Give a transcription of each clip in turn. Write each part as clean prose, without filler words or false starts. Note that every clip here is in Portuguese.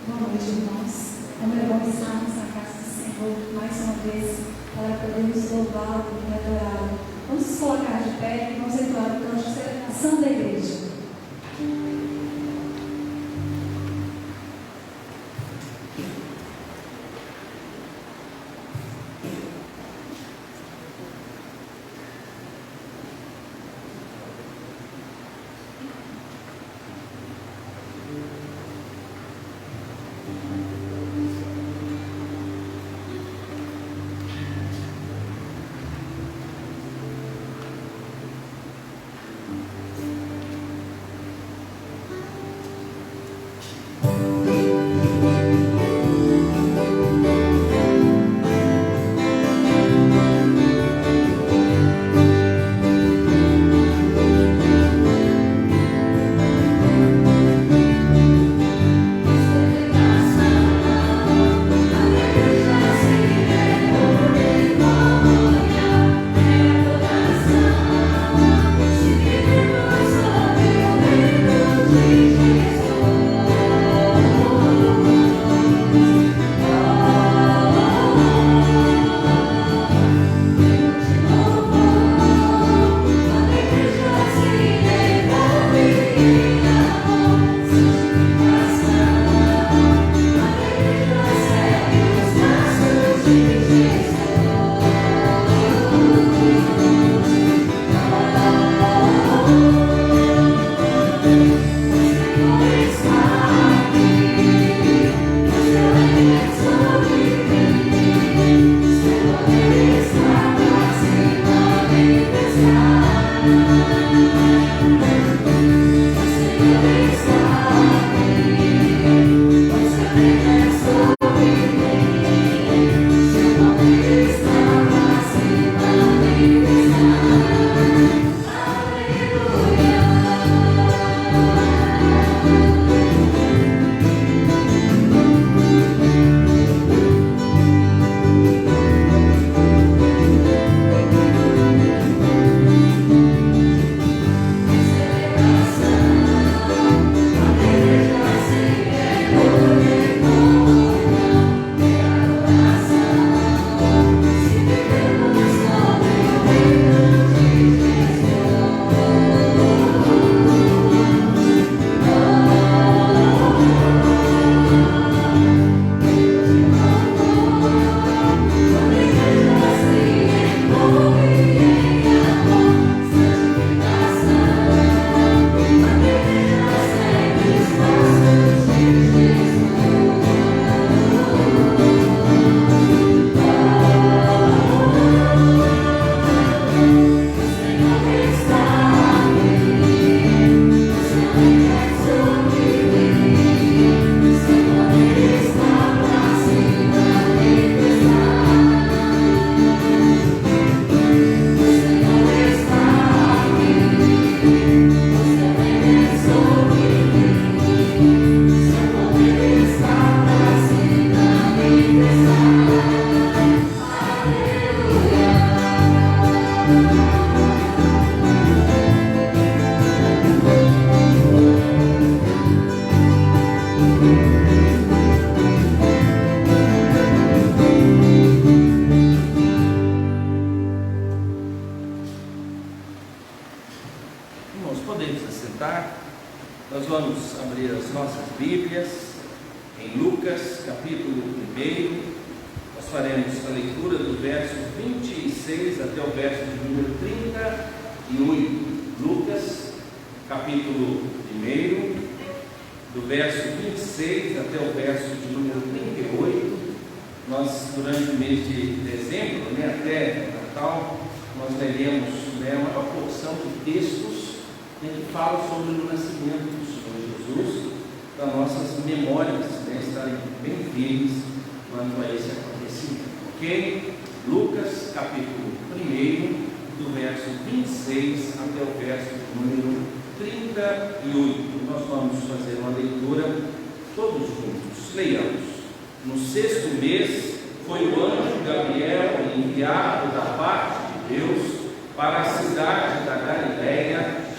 Boa noite, irmãos. Como é bom estarmos na casa do Senhor mais uma vez para podermos louvá-lo e adorá-lo. Vamos nos colocar de pé e vamos entrar no canto de celebração da igreja.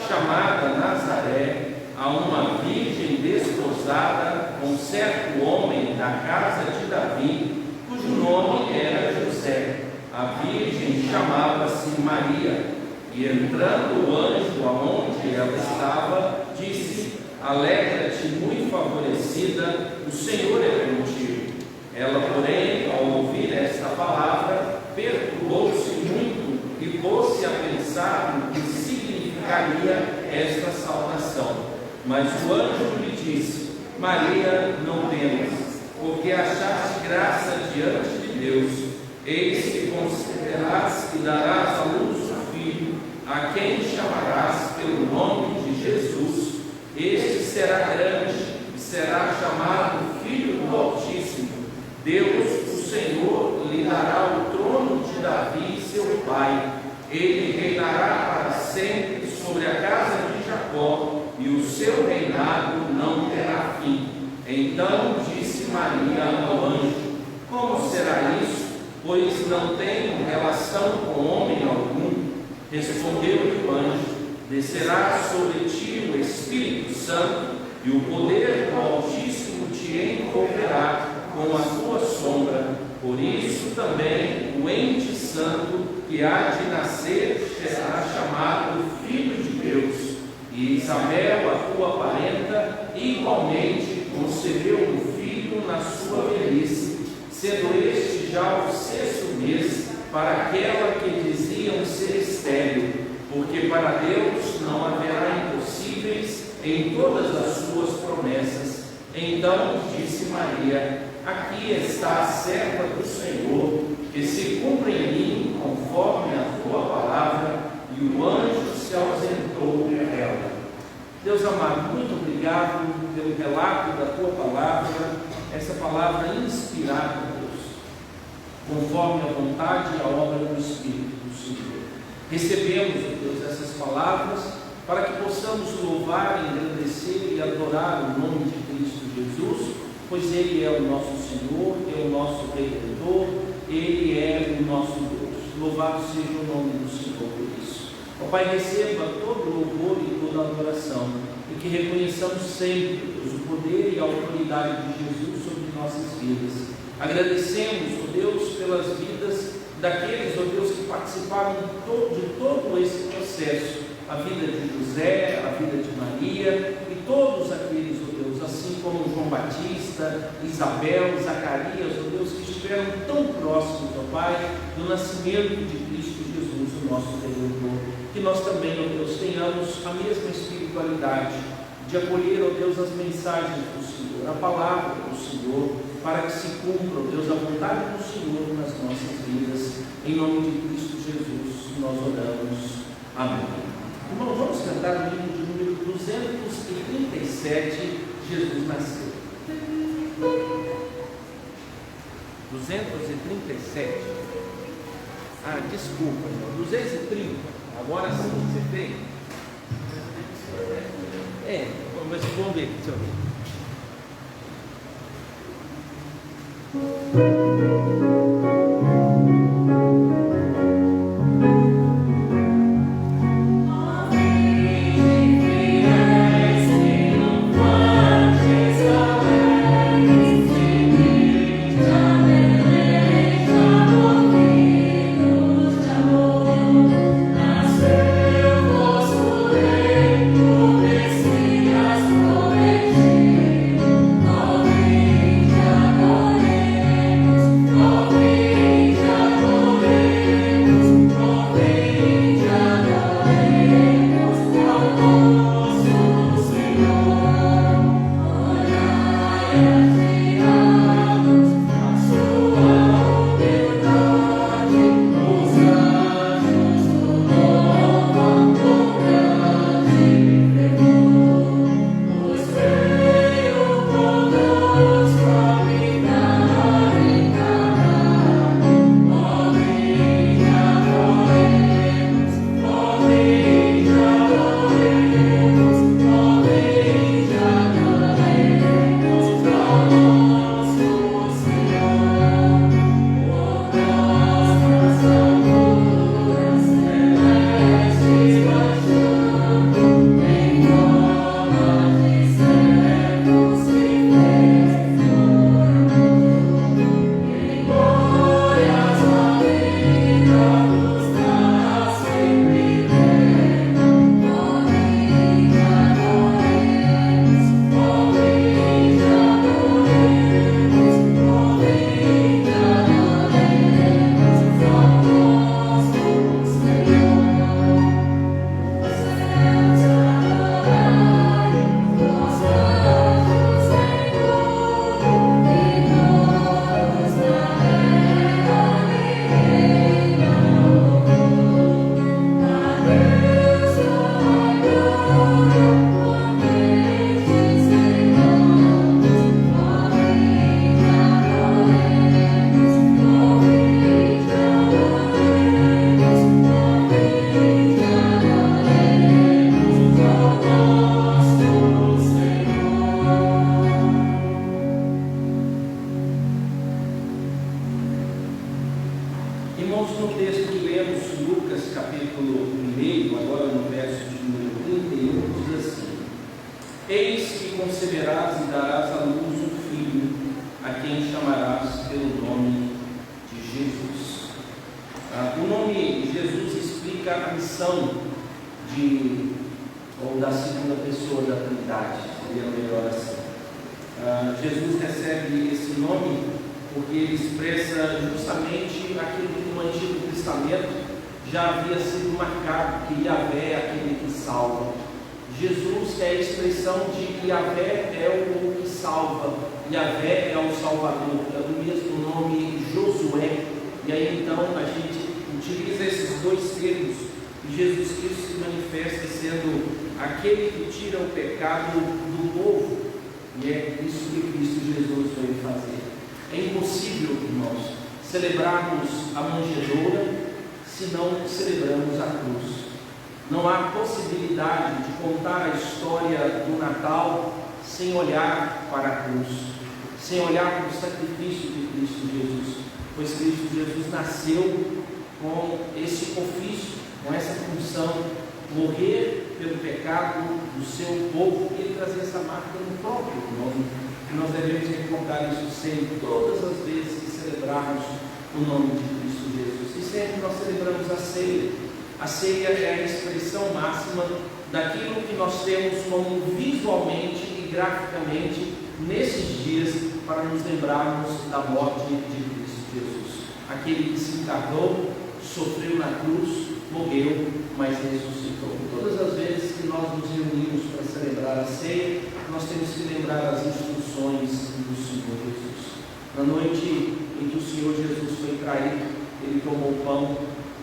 chamada Nazaré, a uma virgem desposada com um certo homem da casa de Davi, cujo nome era José. A virgem chamava-se Maria. E entrando o anjo aonde ela estava, disse: Alegra-te, muito favorecida, o Senhor é contigo. Ela, porém, ao ouvir esta palavra, perturbou-se muito e pôs-se a pensar no que significaria esta saudação. Mas o anjo lhe disse: Maria, não temas, porque achaste graça diante de Deus. Eis que conceberás e darás à luz um filho, a quem chamarás pelo nome de Jesus. Este será grande e será chamado Filho do Altíssimo. Deus, o Senhor, lhe dará o trono de Davi, seu pai. Ele reinará para sempre sobre a casa de Jacó, e o seu reinado não terá fim. Então disse Maria ao anjo: Como será isso? Pois não tenho relação com homem algum. Respondeu-lhe o anjo: Descerá sobre ti o Espírito Santo, e o poder do Altíssimo te envolverá com a tua sombra. Por isso também o ente santo que há de nascer será chamado Filho de Deus. E Isabel, a tua parenta, igualmente concebeu um filho na sua velhice, sendo este já o 6º mês para aquela que diziam ser estéril, porque para Deus não haverá impossíveis em todas as suas promessas. Então disse Maria: Aqui está a serva do Senhor, que se cumpra em mim conforme a tua palavra. E o anjo se ausentou dela. Deus amado, muito obrigado pelo relato da tua palavra, essa palavra inspirada, Deus, conforme a vontade e a obra do Espírito do Senhor. Recebemos, Deus, essas palavras para que possamos louvar, engrandecer e adorar o nome de Cristo Jesus, pois Ele é o nosso Senhor, é o nosso Redentor, Ele é o nosso Deus. Louvado seja o nome do Senhor por isso. Ó Pai, receba todo o louvor e toda a adoração, e que reconheçamos sempre, Deus, o poder e a autoridade de Jesus sobre nossas vidas. Agradecemos, ó Deus, pelas vidas daqueles, ó Deus, que participaram de todo esse processo, a vida de José, a vida de Maria e todos aqueles, ó Deus, assim como João Batista, Isabel, Zacarias, ó Deus, que estiveram tão próximos, ó Pai, do nascimento de Cristo Jesus, o nosso Redentor. Que nós também, ó Deus, tenhamos a mesma espiritualidade de acolher, ó Deus, as mensagens do Senhor, a palavra do Senhor, para que se cumpra, ó Deus, a vontade do Senhor nas nossas vidas. Em nome de Cristo Jesus, nós oramos. Amém. Irmãos, vamos cantar o hino de número 237, Jesus nasceu. 237. Ah, desculpa, irmão. 230. Agora sim, você tem? Mas vamos ver, deixa eu ver. Oh que conceberás e darás à luz um filho, a quem chamarás pelo nome de Jesus. O nome Jesus explica a missão da segunda pessoa da Trindade, seria melhor assim. Jesus recebe esse nome porque ele expressa justamente aquilo que no Antigo Testamento já havia sido marcado, que Yahvé é aquele que salva. Jesus é a expressão de que Yahvé é o que salva, Yahvé é o Salvador, é o mesmo nome Josué. E aí então a gente utiliza esses dois termos e Jesus Cristo se manifesta sendo aquele que tira o pecado do povo, e é isso que Cristo Jesus veio fazer. É impossível, irmãos, celebrarmos a manjedoura se não celebramos a cruz. Não há possibilidade de contar a história do Natal sem olhar para a cruz, sem olhar para o sacrifício de Cristo Jesus, pois Cristo Jesus nasceu com esse ofício, com essa função, morrer pelo pecado do seu povo, e ele trazer essa marca no próprio nome. E nós devemos recordar isso sempre, todas as vezes que celebrarmos o nome de Cristo Jesus. E sempre nós celebramos a ceia. A ceia é a expressão máxima daquilo que nós temos como visualmente e graficamente nesses dias para nos lembrarmos da morte de Cristo Jesus. Aquele que se encarnou, sofreu na cruz, morreu, mas ressuscitou. Todas as vezes que nós nos reunimos para celebrar a ceia, nós temos que lembrar as instruções do Senhor Jesus. Na noite em que o Senhor Jesus foi traído, ele tomou o pão,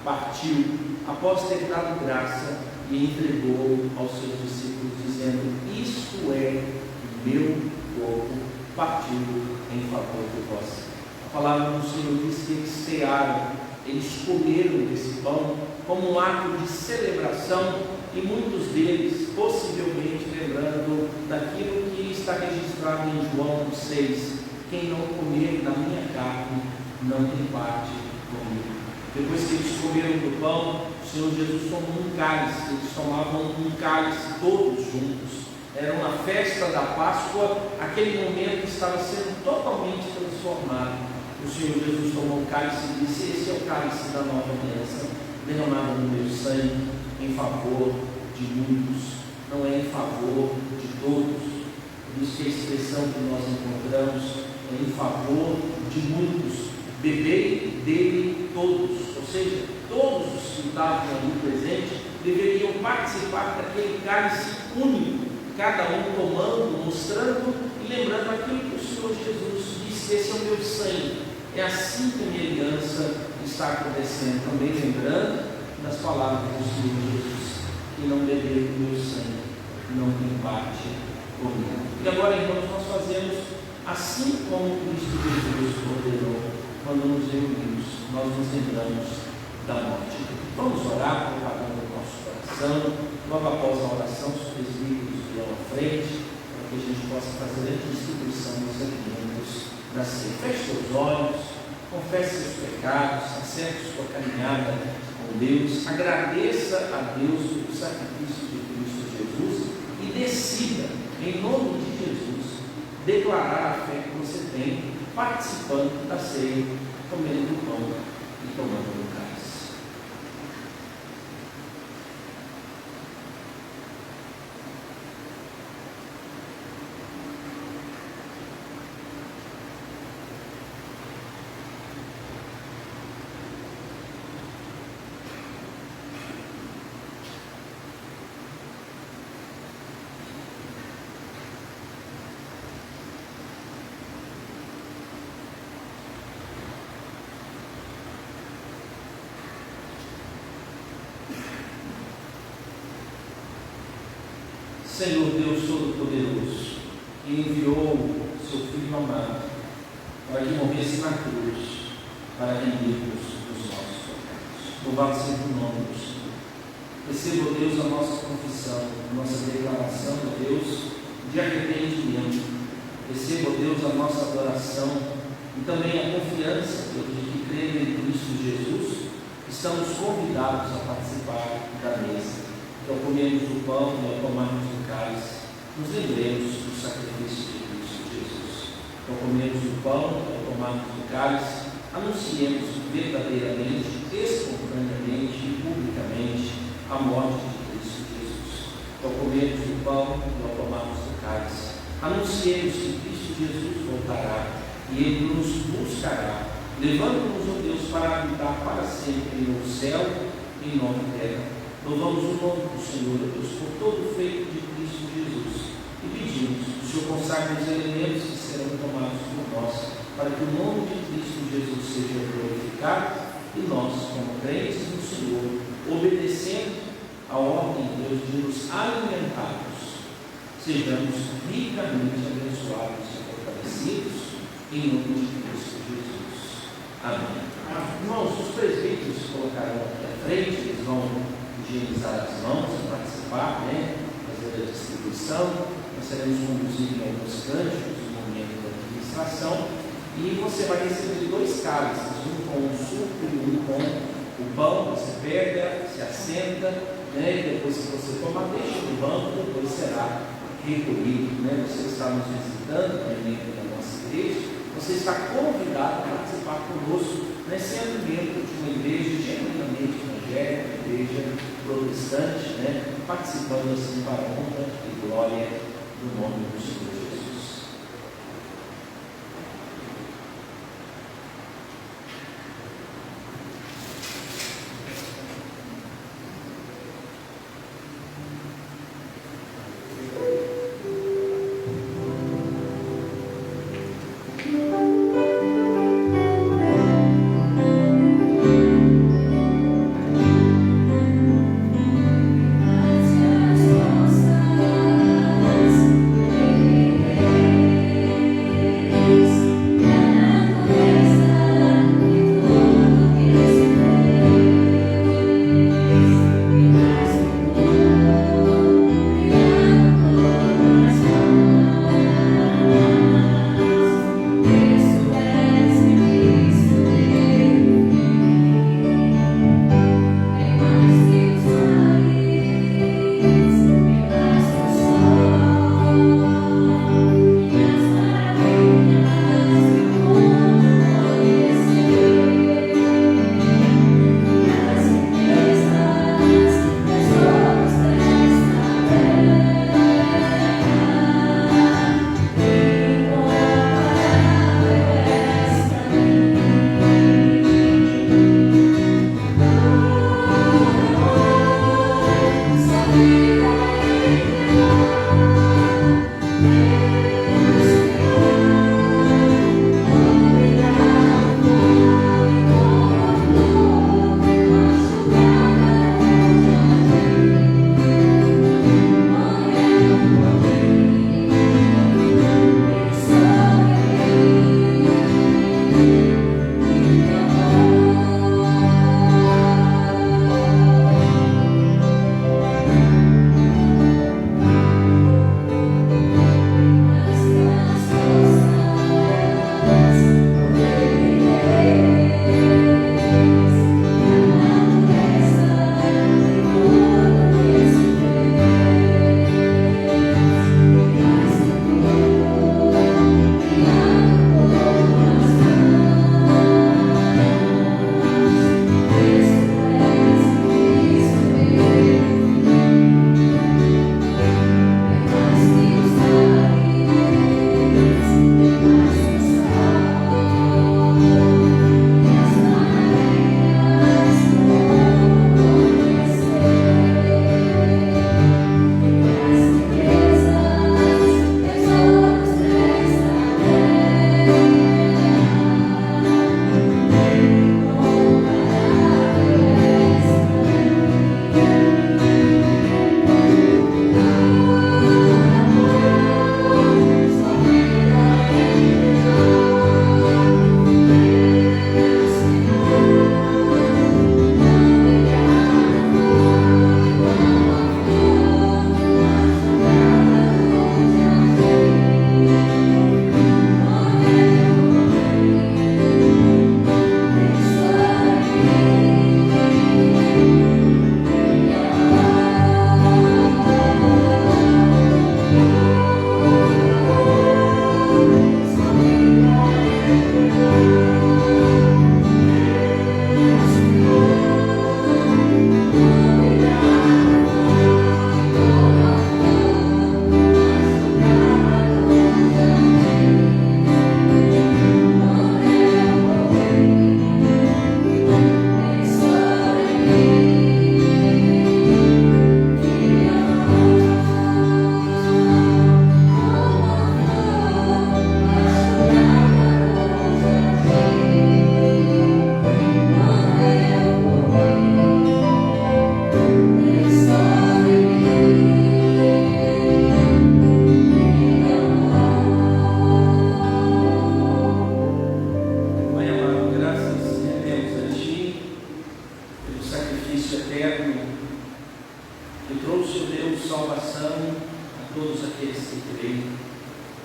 partiu, após ter dado graça, e entregou aos seus discípulos, dizendo: isto é o meu corpo partido em favor de vós. A palavra do Senhor diz que eles cearam, eles comeram desse pão como um ato de celebração, e muitos deles possivelmente lembrando daquilo que está registrado em João 6: quem não comer da minha carne não tem parte comigo. Depois que eles comeram do pão, o Senhor Jesus tomou um cálice. Eles tomavam um cálice todos juntos. Era uma festa da Páscoa. Aquele momento estava sendo totalmente transformado. O Senhor Jesus tomou um cálice e disse: esse é o cálice da nova aliança, derramado no meu sangue em favor de muitos, não é em favor de todos. Por isso que a expressão que nós encontramos é em favor de muitos. Bebei dele todos, ou seja, todos os que estavam ali presentes deveriam participar daquele cálice único, cada um tomando, mostrando e lembrando aquilo que o Senhor Jesus disse: esse é o meu sangue. É assim que a minha aliança está acontecendo, também lembrando das palavras do Senhor Jesus: quem não beber do meu sangue não tem parte comigo. E agora, irmãos, nós fazemos assim como Cristo Jesus ordenou. Quando nos reunimos, nós nos lembramos da morte. Vamos orar, preparando o nosso coração. Logo após a oração, os presbíteros virão à frente, para que a gente possa fazer a distribuição dos alimentos da ceia. Feche seus olhos, confesse seus pecados, acerte sua caminhada com Deus, agradeça a Deus pelo sacrifício de Cristo Jesus e decida, em nome de Jesus, declarar a fé que você tem, participando da ceia, comendo do pão e tomando do cálice. Senhor Deus Todo-Poderoso, que enviou seu Filho amado para que morresse na cruz, para remirmos os nossos pecados. Louvado seja o nome do Senhor. Receba, ó Deus, a nossa confissão, a nossa declaração, ó Deus, de arrependimento. Receba, ó Deus, a nossa adoração e também a confiança, Deus, de que crendo em Cristo Jesus, estamos convidados a participar da mesa. Que ao comermos do pão e ao tomarmos do cálice, nos lembremos do sacrifício de Cristo Jesus. Ao comermos o pão, ao tomarmos o cálice, anunciemos verdadeiramente, espontaneamente e publicamente a morte de Cristo Jesus. Ao comermos o pão e ao tomarmos o cálice, anunciemos que Cristo Jesus voltará e Ele nos buscará, levando-nos, ó Deus, para habitar para sempre no céu e em nova terra. Louvamos o nome do Senhor, ó Deus, por todo o feito de Cristo Jesus e pedimos que o Senhor consagre os elementos que serão tomados por nós, para que o nome de Cristo Jesus seja glorificado e nós, como crentes no Senhor, obedecendo a ordem de Deus de nos alimentarmos, sejamos ricamente abençoados e fortalecidos em nome de Cristo Jesus. Amém. Irmãos, os presbíteros colocarão aqui à frente, eles vão higienizar as mãos, participar, fazer a distribuição. Nós seremos conduzidos em alguns cânticos no momento da administração, e você vai receber 2 cálices, um com o suco e um com o pão. Você pega, se assenta, e depois que você tomar, deixa no banco, depois será recolhido. Você está nos visitando, membro da nossa igreja, você está convidado a participar conosco, sendo membro de uma igreja genuinamente evangélica, igreja protestante, participando assim para a honra e glória do nome do Senhor Jesus. As respostas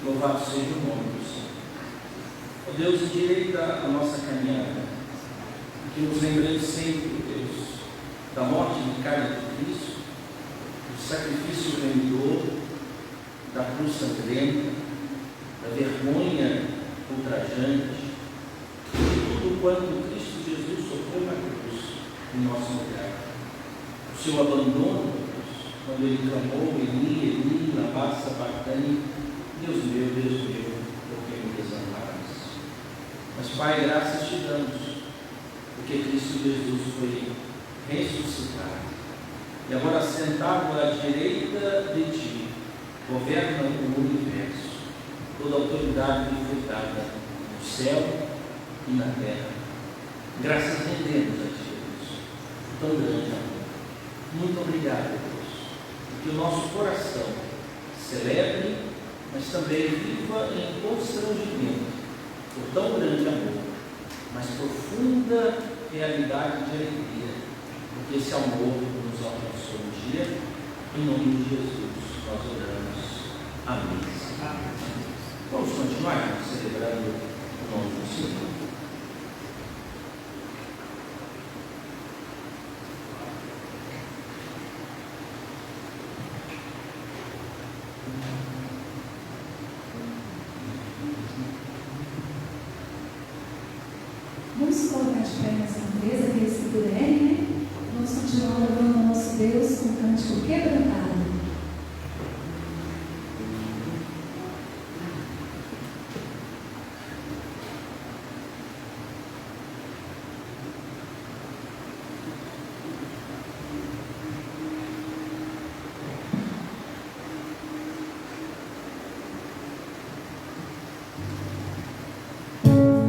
Louvado seja o nome do Senhor. Ó Deus, endireita a nossa caminhada, que nos lembremos sempre, Deus, da morte vicária de Cristo, do sacrifício remidor, da cruz sangrenta, da vergonha ultrajante, de tudo quanto Cristo Jesus sofreu na cruz, em nosso lugar. O seu abandono, Deus, quando ele clamou, Eli, Eli, lama sabachthani, Deus meu, por que me desamparas? Mas, Pai, graças te damos, porque Cristo Jesus foi ressuscitado e agora sentado à direita de ti, governa o universo. Toda a autoridade lhe foi dada no céu e na terra. Graças rendemos a ti, Deus, tão grande amor. Muito obrigado, Deus, porque o nosso coração celebre, mas também viva em constrangimento por tão grande amor, mas profunda realidade de alegria, porque esse amor nos alcançou um dia. Em nome de Jesus nós oramos. Amém. Vamos continuar celebrando o nome do Senhor. Vamos colocar de pé nessa mesa, aqueles que puderem, né? Vamos continuar louvando o nosso Deus com o cântico quebrantado. Thank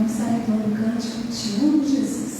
Vamos estar entoando o cântico Te Amo, Jesus.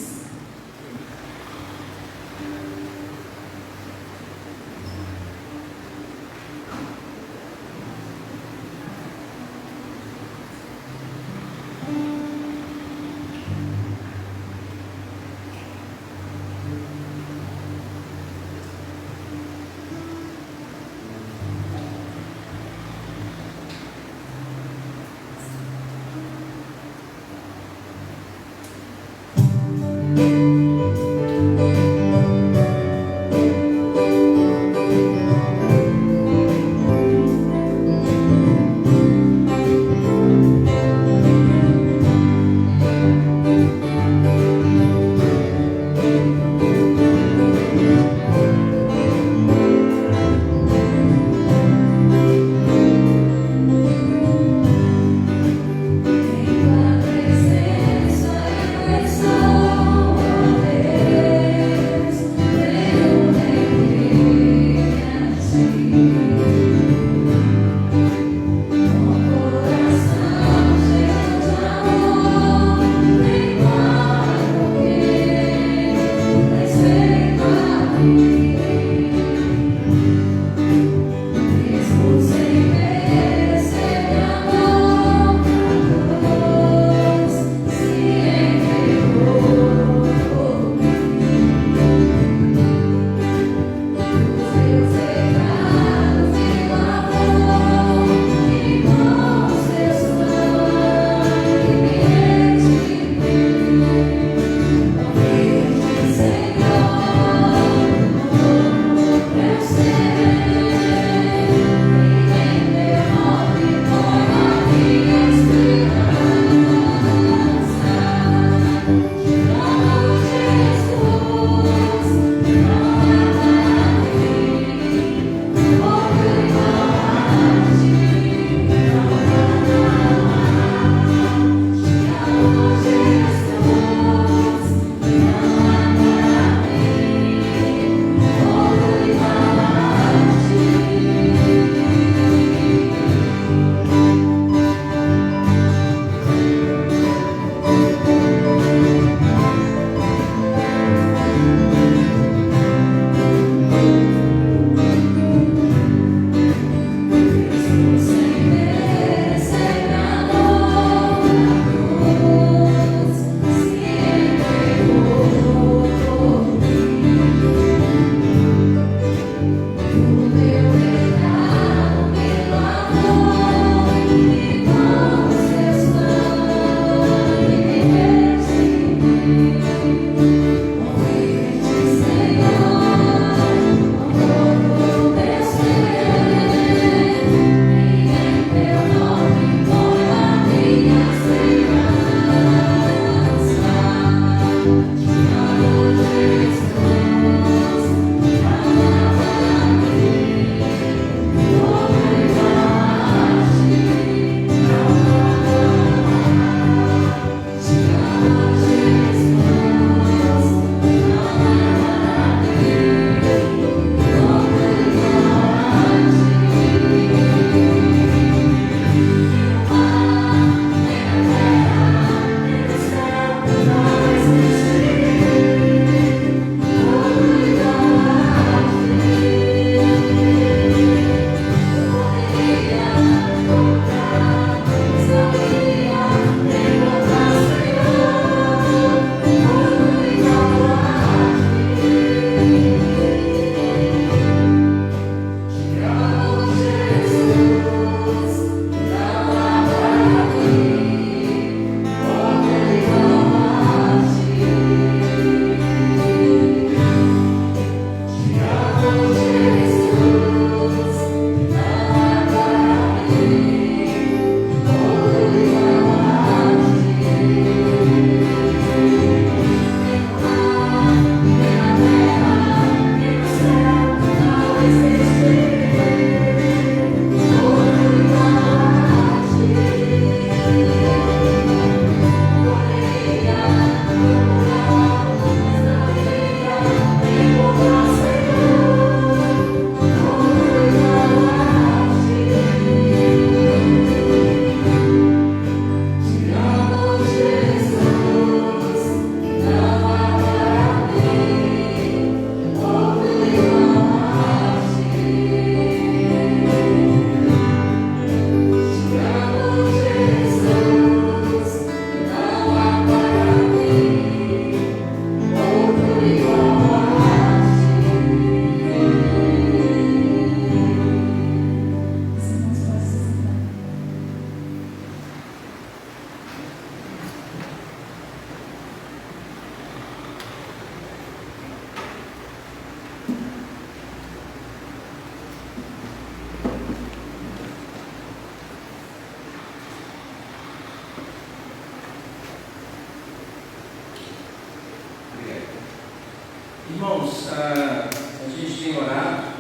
Irmãos, a gente tem orado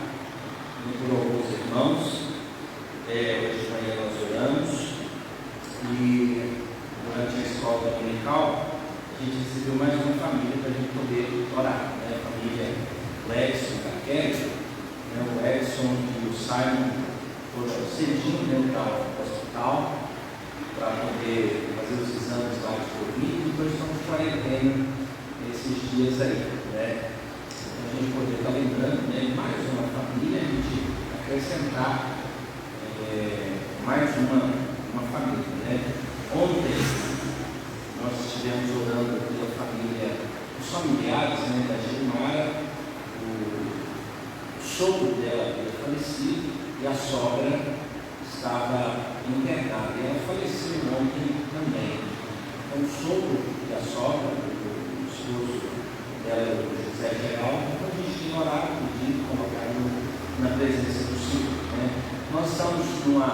por alguns irmãos. Hoje de manhã nós oramos e durante a escola dominical a gente recebeu mais uma família para a gente poder orar, né? A família Edson da Kelly, né? O Edson e o Simon foram cedinho dentro do hospital para poder fazer os exames lá de Covid e depois estamos de quarentena esses dias aí, né? A gente poder estar lembrando, né, mais uma família, a gente acrescentar mais uma família, né? Ontem nós estivemos orando pela família, os familiares, né, da Gilmara. O sogro dela havia falecido e a sogra estava internada e ela faleceu ontem também. Então o sogro e a sogra, o esposo dela, o José Geraldo, então a gente tem orado, pedido, colocado na presença do Senhor, né? Nós estamos numa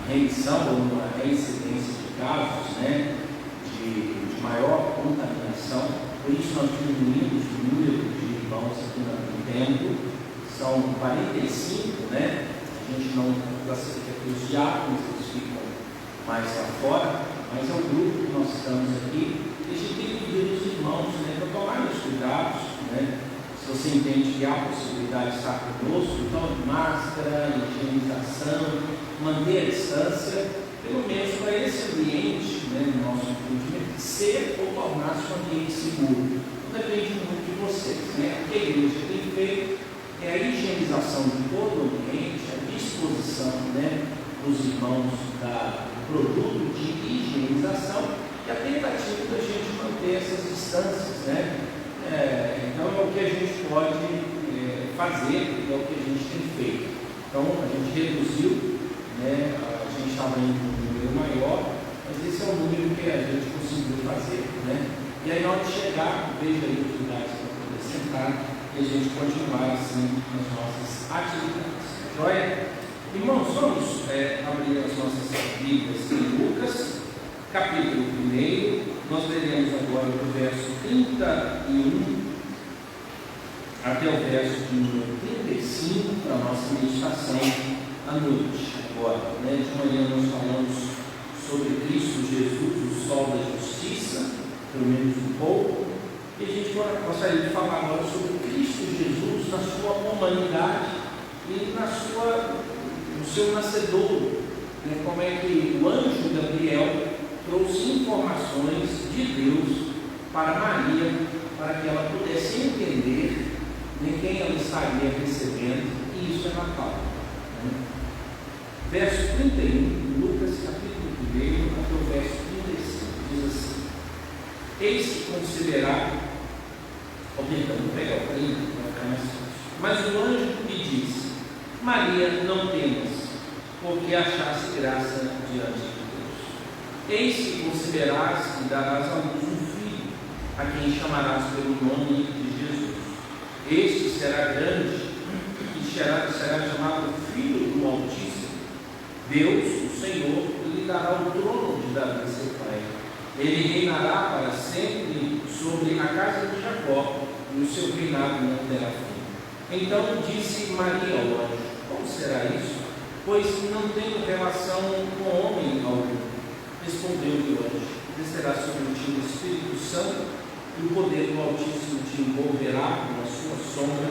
remissão ou numa reincidência de casos, né, de maior contaminação, por isso nós diminuímos o número de irmãos aqui no templo, são 45, né? A gente não classifica aqui os diáconos, eles ficam mais lá fora, mas é o grupo que nós estamos aqui, e a gente tem que pedir os irmãos, né, para tomar os cuidados, né? Se você entende que há possibilidade de estar conosco, então máscara, higienização, manter a distância, pelo menos para esse ambiente, né, no nosso entendimento, ser ou tornar-se um ambiente seguro. Não depende muito de vocês, né? O que a igreja tem feito é a higienização de todo o ambiente, a disposição, né, dos irmãos do produto de higienização e a tentativa da gente manter essas distâncias, né? Então é o que a gente pode fazer, é o que a gente tem feito. Então a gente reduziu, né? A gente estava indo com um número maior, mas esse é o número que a gente conseguiu fazer, né? E aí na hora de chegar, veja aí os lugares para poder sentar e a gente continuar assim nas nossas atividades. Joia? Irmãos, vamos abrir as nossas Bíblias em Lucas, capítulo 1. Nós leremos agora do verso 31 até o verso de número 35 para a nossa meditação à noite. Agora, né, de manhã nós falamos sobre Cristo Jesus, o sol da justiça, pelo menos um pouco, e a gente gostaria de falar agora sobre Cristo Jesus na sua humanidade e no seu nascedouro, né, como é que o anjo Gabriel trouxe informações de Deus para Maria, para que ela pudesse entender, né, quem ela estaria recebendo, e isso é Natal. Né? Verso 31, Lucas capítulo 1, até o verso 35, diz assim: eis que considerar, tentando pegar o primo, vai ficar mais fácil. Mas o anjo lhe disse: Maria, não temas, porque achaste graça diante de Deus. Eis que considerarás e darás à luz um filho, a quem chamarás pelo nome de Jesus. Este será grande e será chamado Filho do Altíssimo. Deus, o Senhor, lhe dará o trono de Davi, seu pai. Ele reinará para sempre sobre a casa de Jacó, e o seu reinado não terá fim. Então disse Maria ao anjo: como será isso? Pois não tenho relação com homem algum. Respondeu-lhe o anjo: descerá sobre ti o Espírito Santo, e o poder do Altíssimo te envolverá com a sua sombra.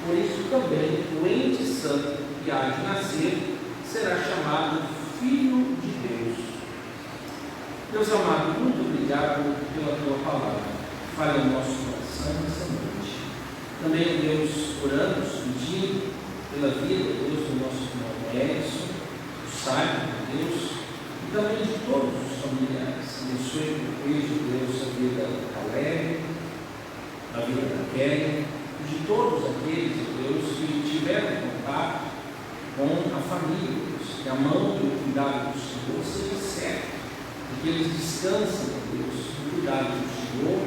Por isso também o ente santo que há de nascer será chamado Filho de Deus. Deus amado, muito obrigado pela tua palavra. Fale no nosso coração nessa noite. Também, Deus, oramos, pedindo pela vida, Deus, do nosso irmão Edson, do Simon, Deus, e também de todos os familiares. Abençoe por Cristo, Deus, a vida da Caleb, a vida da Kelly, e de todos aqueles, Deus, que tiveram contato com a família, Deus, que a mão e o cuidado do Senhor seja certo, e que eles descansem, Deus, no cuidado do Senhor,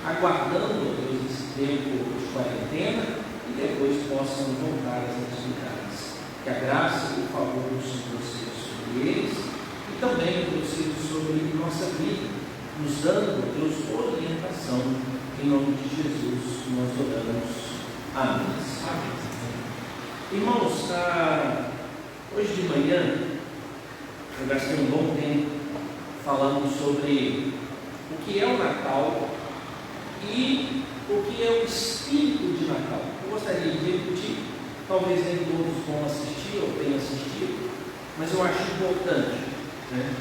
aguardando, Deus, esse tempo de quarentena, e depois possam voltar às atividades. Que a graça e o favor do Senhor seja sobre eles, e também, Deus, seja sobre nossa vida, nos dando, Deus, orientação Em nome de Jesus, nós oramos. Amém. Irmãos, hoje de manhã, eu gastei um bom tempo falando sobre o que é o Natal e o que é o espírito de Natal. Eu gostaria de repetir, talvez nem todos vão assistir ou tenham assistido, mas eu acho importante, né?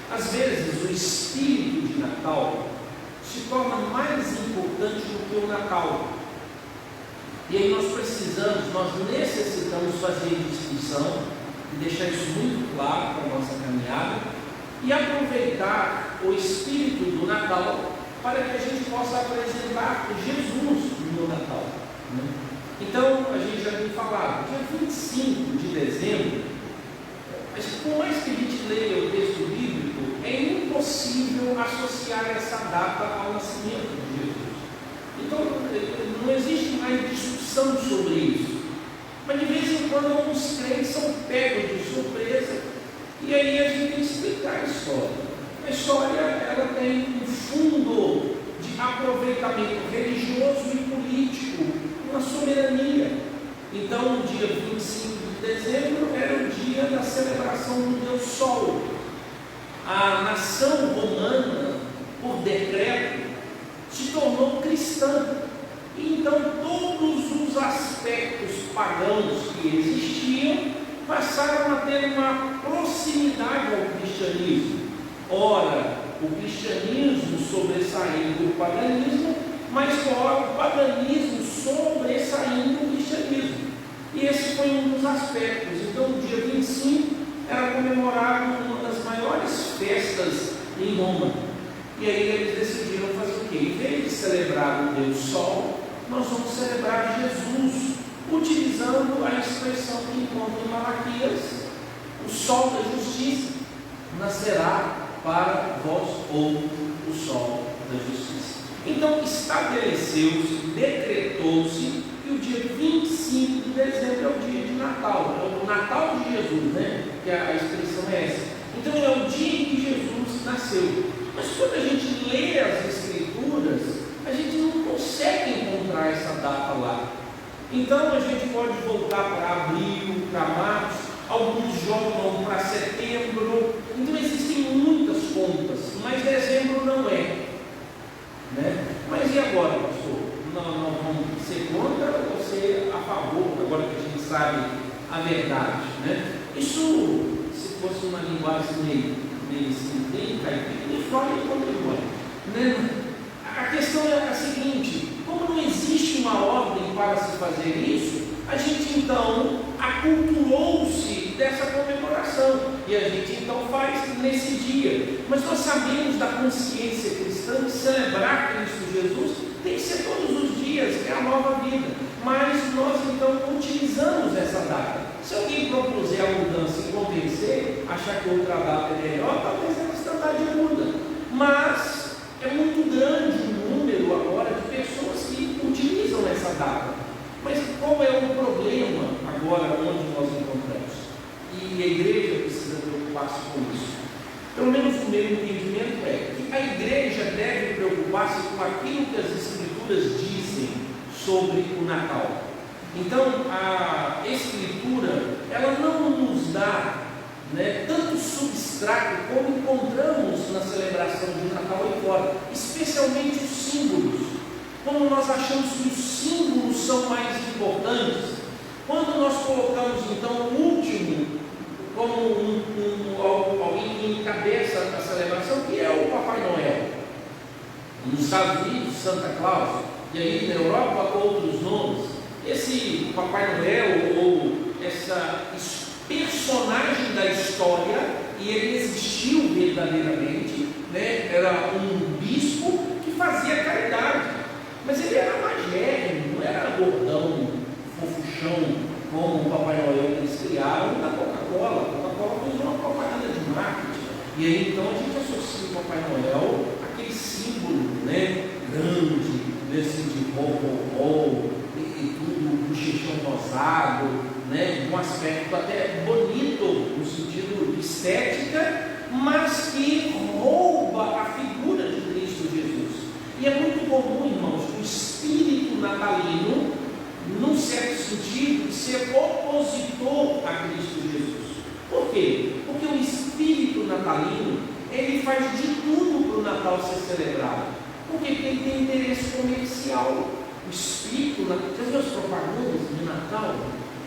Às vezes o espírito de Natal se torna mais importante do que o Natal. E aí nós necessitamos fazer distinção e deixar isso muito claro para a nossa caminhada e aproveitar o espírito do Natal para que a gente possa apresentar Jesus no Natal, né? Então, a gente já tem falado, dia 25 de dezembro, mas por mais que a gente leia o texto bíblico, é impossível associar essa data ao nascimento de Jesus. Então, não existe mais discussão sobre isso. Mas de vez em quando alguns crentes são pegos de surpresa e aí a gente tem que explicar a história. A história, ela tem um fundo de aproveitamento religioso e político, uma soberania. Então, o dia 25 de dezembro era o dia da celebração do Deus Sol. A nação romana, por decreto, se tornou cristã. E então todos os aspectos pagãos que existiam passaram a ter uma proximidade ao cristianismo. Ora, o cristianismo sobressaindo do paganismo, mas ora o paganismo sobressaindo do cristianismo. E esse foi um dos aspectos. Então, o dia 25 era comemorado uma das maiores festas em Roma. E aí eles decidiram fazer o quê? Em vez de celebrar o Deus Sol, nós vamos celebrar Jesus, utilizando a expressão que encontra em Malaquias: o sol da justiça nascerá para vós, ou o sol da justiça. Então estabeleceu-se, decretou-se que o dia 25 de dezembro é o dia de Natal, é o Natal de Jesus, né? Que a expressão é essa. Então é o dia em que Jesus nasceu. Mas quando a gente lê as Escrituras, a gente não consegue encontrar essa data lá. Então a gente pode voltar para abril, para março, alguns jogam para setembro. Então existem muitas contas, mas dezembro não é, né? Mas e agora, pastor? Nós vamos ser contra ou ser a favor, agora que a gente sabe a verdade, né? Isso, se fosse uma linguagem meio assim, bem caipira, nem fora nem contra igual, né? A questão é a seguinte: como não existe uma ordem para se fazer isso, a gente então aculturou-se dessa comemoração e a gente então faz nesse dia. Mas nós sabemos da consciência cristã de celebrar Cristo Jesus tem que ser todos os dias, é a nova vida. Mas nós então utilizamos essa data. Se alguém propuser a mudança e convencer, achar que outra data é melhor, talvez a instantânea muda. Mas é muito grande o número agora de pessoas que utilizam essa data. Mas qual é o problema agora onde nós encontramos? E a igreja precisa preocupar-se com isso. Pelo menos o meu entendimento é que a igreja deve preocupar-se com aquilo que as Escrituras dizem sobre o Natal. Então, a Escritura, ela não nos dá, né, tanto substrato como encontramos na celebração de Natal e fora, especialmente os símbolos. Quando nós achamos que os símbolos são mais importantes, quando nós colocamos então o último como alguém que encabeça a celebração, que é o Papai Noel. Nos Estados Unidos, Santa Claus, e aí na Europa outros nomes. Esse Papai Noel, ou essa personagem da história, e ele existiu verdadeiramente, né? Era um bispo que fazia caridade, mas ele era magérrimo, não era gordão, fofuchão, como o Papai Noel que eles criaram da Coca-Cola. A Coca-Cola fez uma propaganda de marketing, e aí então a gente associa o Papai Noel àquele símbolo, né, grande, desse de roubo e tudo, um xixão rosado, né, um aspecto até bonito no sentido de estética, mas que rouba a figura de Cristo Jesus. E é muito comum, irmão, natalino, ele faz de tudo para o Natal ser celebrado, porque ele tem interesse comercial. O espírito, já viu as propagandas de Natal?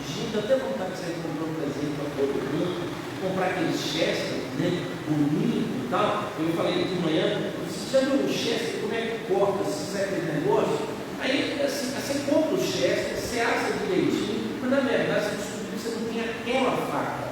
Gente, dá até vontade de sair comprar um presente para todo mundo, comprar aqueles Chester, né, bonito e tal. Eu falei de manhã, você já viu o Chester, como é que corta, se sai aquele negócio? Aí assim, você compra o Chester, você assa direitinho, mas na verdade você descobriu que você não tem aquela faca.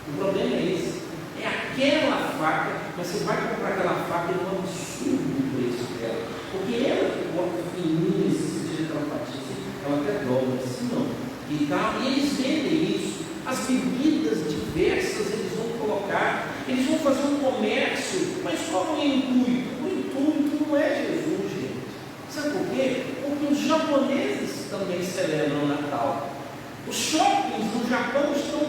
O problema é esse, é aquela faca, mas você vai comprar aquela faca e não absurdo o preço dela, porque ela que corta fininho, esse sentido que ela faz assim, ela até dobra assim, não. E eles vendem isso, as bebidas diversas eles vão colocar, eles vão fazer um comércio, mas qual é o intuito? O intuito não é Jesus, gente. Sabe por quê? Porque os japoneses também celebram o Natal. Os shoppings no Japão estão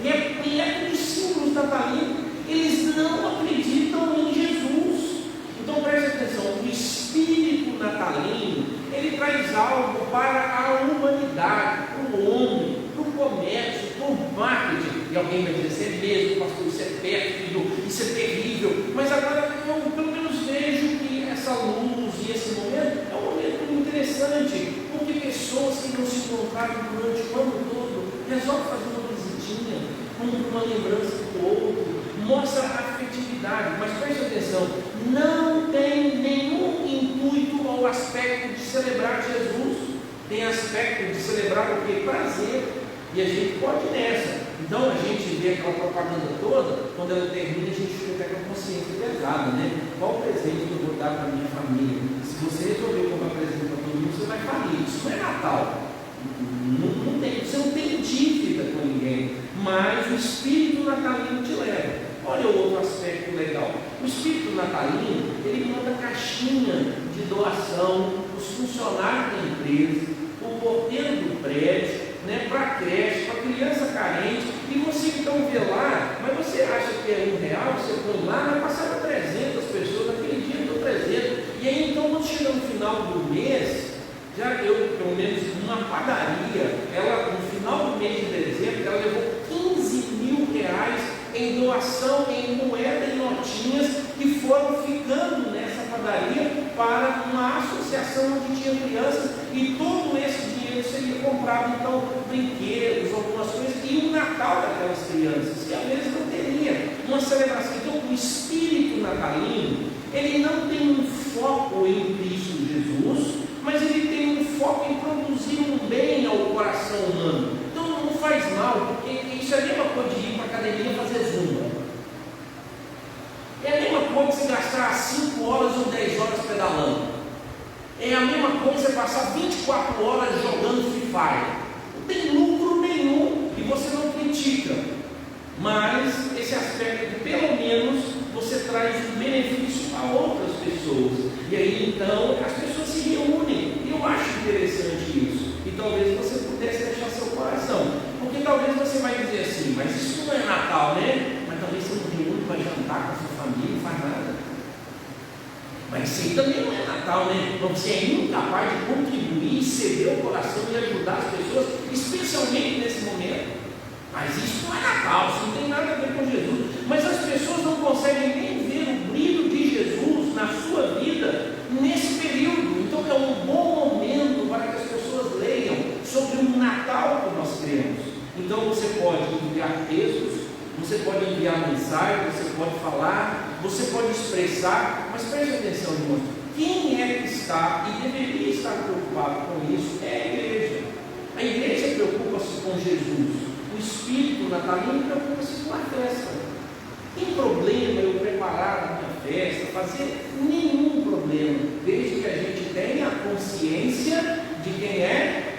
repletos de símbolos natalinos, eles não acreditam em Jesus. Então preste atenção, o espírito natalino, ele traz algo para a humanidade, para o homem, para o comércio, para o marketing. E alguém vai dizer, isso é mesmo, pastor, isso é pérfido, isso é terrível. Mas agora eu pelo menos vejo que essa luz e esse momento é um momento muito interessante, porque pessoas que não se encontraram durante o ano todo resolvem fazer uma visitinha, uma lembrança do outro, mostra a afetividade. Mas preste atenção, não tem nenhum intuito ou aspecto de celebrar Jesus, tem aspecto de celebrar o que? Prazer. E a gente pode ir nessa. Então a gente vê aquela propaganda toda, quando ela termina, a gente fica com a consciência pesada, né? Qual presente que eu vou dar para a minha família? Se você resolver comprar presente para todo mundo, você vai falir. Isso não é Natal. Não tem, você não tem dívida com ninguém, mas o espírito natalino te leva. Olha o outro aspecto legal. O espírito natalino, ele manda caixinha de doação para os funcionários da empresa, o porteiro do prédio, né, para a creche, para a criança carente, e você então vê lá, mas você acha que é R$1, você põe lá, vai passar para 300 pessoas, naquele dia deu 300, e aí então quando chega no final do mês, já eu, pelo menos uma padaria, ela no final do mês de dezembro, ela levou R$15.000 em doação, em moeda e notinhas, que foram ficando nessa padaria para uma associação onde tinha crianças, e todo esse dinheiro seria comprado então brinquedos, algumas coisas, e o Natal daquelas crianças, que às vezes não teria uma celebração. Então o espírito natalino, ele não tem um foco em Cristo Jesus, mas ele tem um foco em produzir um bem ao coração humano. Então não faz mal, porque isso é a mesma coisa de ir para a academia fazer zumba. É a mesma coisa você gastar 5 horas ou 10 horas pedalando. É a mesma coisa você passar 24 horas jogando Free Fire. Não tem lucro nenhum e você não critica. Mas esse aspecto de pelo menos você traz um benefício a outras pessoas. E aí então as pessoas se reúnem. E eu acho interessante isso. E talvez você pudesse deixar seu coração. Porque talvez você vai dizer assim, mas isso não é Natal, né? Mas talvez você não reúne para jantar com a sua família, não faz nada. Mas isso aí também não é Natal, né? Então você é incapaz de contribuir, ceder o coração e ajudar as pessoas, especialmente nesse momento. Mas isso não é Natal, isso não tem nada a ver com Jesus. Mas as pessoas não conseguem nem ver o brilho de Jesus na sua vida nesse período. Então é um bom momento para que as pessoas leiam sobre o Natal que nós cremos. Então você pode enviar textos, você pode enviar mensagem, você pode falar, você pode expressar, mas preste atenção, irmãos, quem é que está e deveria estar preocupado com isso é a igreja. A igreja preocupa-se com Jesus. O espírito natalino preocupa-se com a festa. Tem problema eu preparar a minha festa, fazer nenhum problema, desde que a gente tenha a consciência de quem é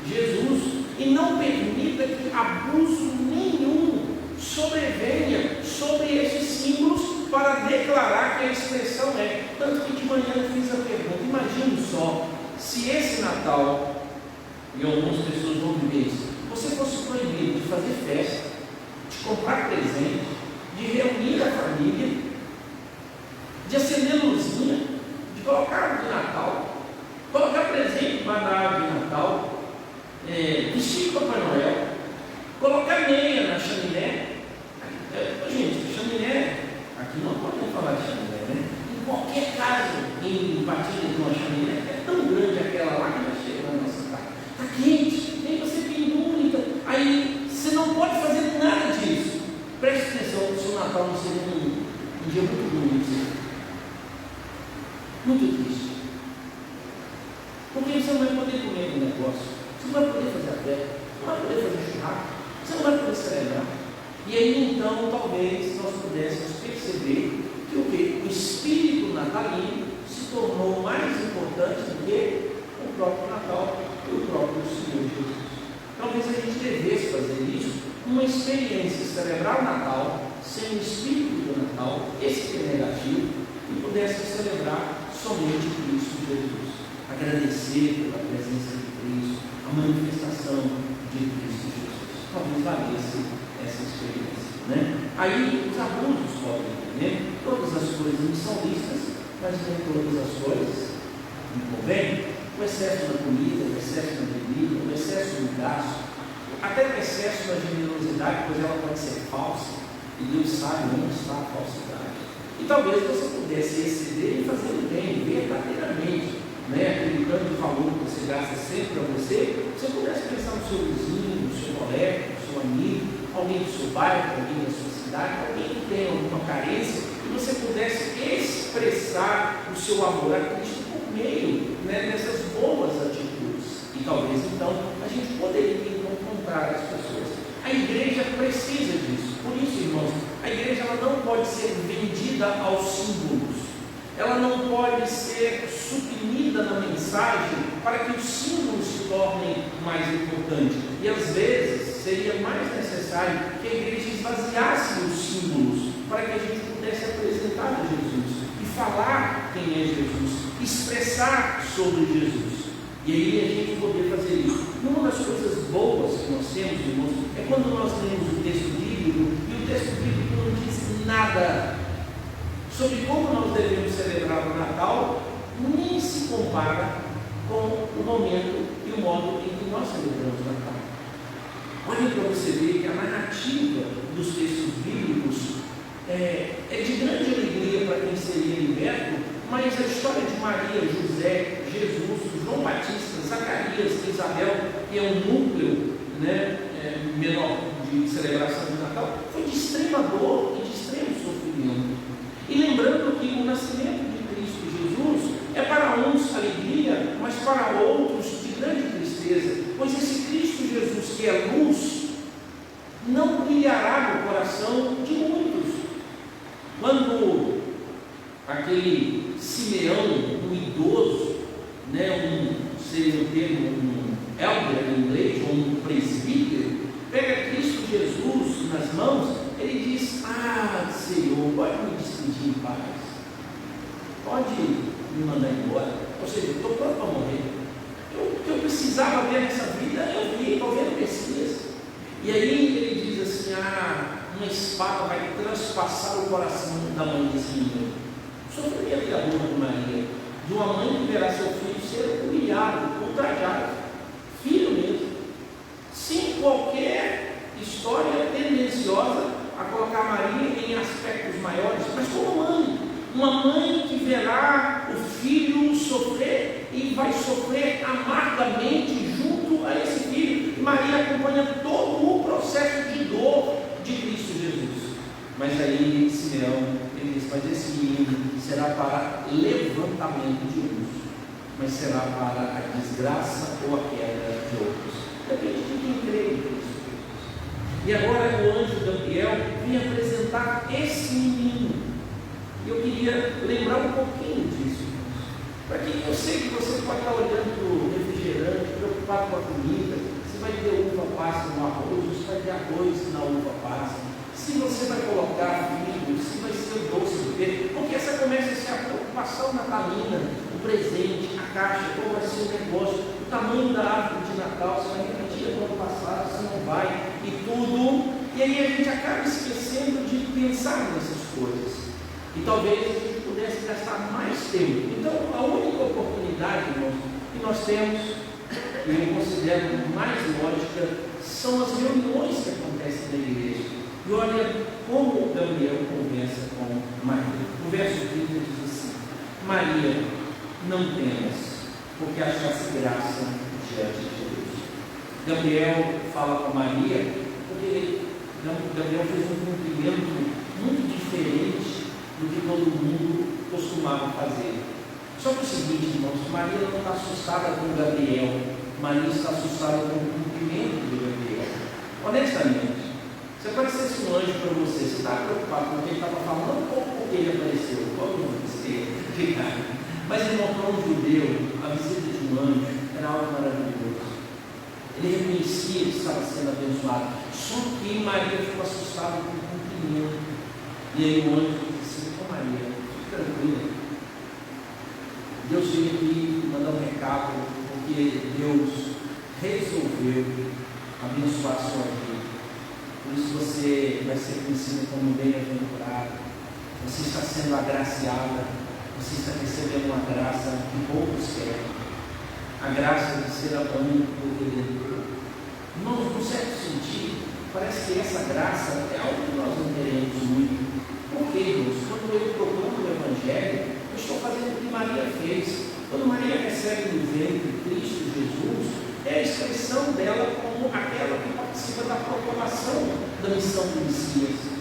Jesus e não permita que abuso nenhum sobrevenha sobre esses símbolos para declarar que a expressão é. Tanto que de manhã eu fiz a pergunta, imagine só, se esse Natal, e algumas pessoas vão viver isso, você fosse proibido de fazer festa, de comprar presente, de reunir a família, de acender luzinha, de colocar árvore de Natal, colocar presente para a árvore de Natal, vestir Papai Noel, colocar meia na chaminé. Gente, a chaminé aqui dia muito ruim, muito triste. Porque você não vai poder comer no negócio, você não vai poder fazer a festa, você não vai poder fazer churrasco, você não vai poder celebrar. E aí então talvez nós pudéssemos perceber que o espírito natalino se tornou mais importante do que o próprio Natal e o próprio Senhor Jesus. Talvez a gente devesse fazer isso, uma experiência, celebrar o Natal sem o espírito do Natal, esse que é negativo, e pudesse celebrar somente Cristo Jesus. Agradecer pela presença de Cristo, a manifestação de Cristo Jesus. Talvez valesse essa experiência, né? Aí os abusos podem ter, né? Todas as coisas me são listas, mas nem todas as coisas me convêm. O excesso na comida, o excesso na bebida, o excesso no gasto, até o excesso na generosidade, pois ela pode ser falsa, e Deus sabe onde está a falsidade. E talvez você pudesse exceder e fazer o bem, verdadeiramente, né? Aquele tanto de valor que você gasta sempre para você, você pudesse pensar no seu vizinho, no seu colega, no seu amigo, alguém do seu bairro, alguém da sua cidade, alguém que tenha alguma carência, e você pudesse expressar o seu amor a Cristo por meio, né, dessas boas atitudes. E talvez então a gente poderia encontrar as pessoas. A igreja precisa disso. Por isso, irmãos, a igreja ela não pode ser vendida aos símbolos. Ela não pode ser suprimida na mensagem para que os símbolos se tornem mais importantes. E às vezes seria mais necessário que a igreja esvaziasse os símbolos para que a gente pudesse apresentar a Jesus e falar quem é Jesus, expressar sobre Jesus. E aí a gente poder fazer isso. Uma das coisas boas que nós temos, irmãos, é quando nós lemos o texto bíblico e o texto bíblico não diz nada sobre como nós devemos celebrar o Natal, nem se compara com o momento e o modo em que nós celebramos o Natal. Olha para você ver que a narrativa dos textos bíblicos é de grande alegria para quem seria liberto, mas a história de Maria, José, Jesus, João Batista, Zacarias, Isabel, que é um núcleo, né, menor de celebração do Natal, foi de extrema dor e de extremo sofrimento. E lembrando que o nascimento de Cristo Jesus é para uns alegria, mas para outros de grande tristeza, pois esse Cristo Jesus que é luz, não brilhará no coração de muitos. Quando aquele Simeão, um idoso, né, seria o termo, um elder em inglês, ou um presbítero, pega Cristo Jesus nas mãos, ele diz: ah, Senhor, pode me despedir em paz, pode me mandar embora, ou seja, estou pronto para morrer, o que eu precisava ver nessa vida, eu vi, estou vendo o Messias. E aí ele diz assim: ah, uma espada vai transpassar o coração da mãe desse menino. Sofrimento da dor de Maria, de uma mãe que verá seu filho ser humilhado, ultrajado, filho mesmo, sem qualquer história tendenciosa a colocar Maria em aspectos maiores, mas como mãe, uma mãe que verá o filho sofrer e vai sofrer amargamente junto a esse filho. E Maria acompanha todo o processo de dor de Cristo Jesus. Mas aí Simeão, ele diz: mas esse menino será para levantamento de uns, mas será para a desgraça ou a queda de outros. Depende de quem crê em Cristo. E agora o anjo Gabriel vem apresentar esse menino. E eu queria lembrar um pouquinho disso, para que eu sei que você pode estar olhando para o refrigerante, preocupado com a comida, se vai ter uva passa no arroz, ou se vai ter arroz na uva passa, se você vai colocar vinho, se vai ser o doce do quê, porque essa começa a ser a preocupação natalina, o presente, a caixa, qual vai ser o negócio, o tamanho da árvore de Natal, se vai repetir do ano passado, se não vai, e tudo. E aí a gente acaba esquecendo de pensar nessas coisas. E talvez a gente pudesse gastar mais tempo. Então, a única oportunidade, irmãos, que nós temos, e eu considero mais lógica, são as reuniões que acontecem na igreja. E olha como Gabriel conversa com Maria. O verso 30 diz assim: Maria, não temas, porque achaste graça diante de Deus. Gabriel fala com Maria, porque Gabriel fez um cumprimento muito diferente do fazer. Só que é o seguinte, irmãos, Maria não está assustada com Gabriel, Maria está assustada com o cumprimento de Gabriel. Honestamente, se aparecesse um anjo para você está preocupado com o que ele estava falando ou com o que ele apareceu? Vamos ficar. Mas, irmão, para um judeu, a visita de um anjo era algo maravilhoso. Ele reconhecia que estava sendo abençoado. Só que Maria ficou assustada com o cumprimento. E aí o anjo disse: "Ô Maria, fique tranquila. Deus veio aqui mandar um recado, porque Deus resolveu abençoar a sua vida. Por isso você vai ser conhecida como bem-aventurada. Você está sendo agraciada. Você está recebendo uma graça que poucos querem. A graça de ser a mãe do Redentor." Irmãos, num certo sentido, parece que essa graça é algo que nós não queremos muito. Por quê, irmãos? Quando eu procuro o Evangelho, eu estou fazendo o que Maria fez. Quando Maria recebe no ventre Cristo Jesus, é a expressão dela como aquela que participa da proclamação da missão do Messias.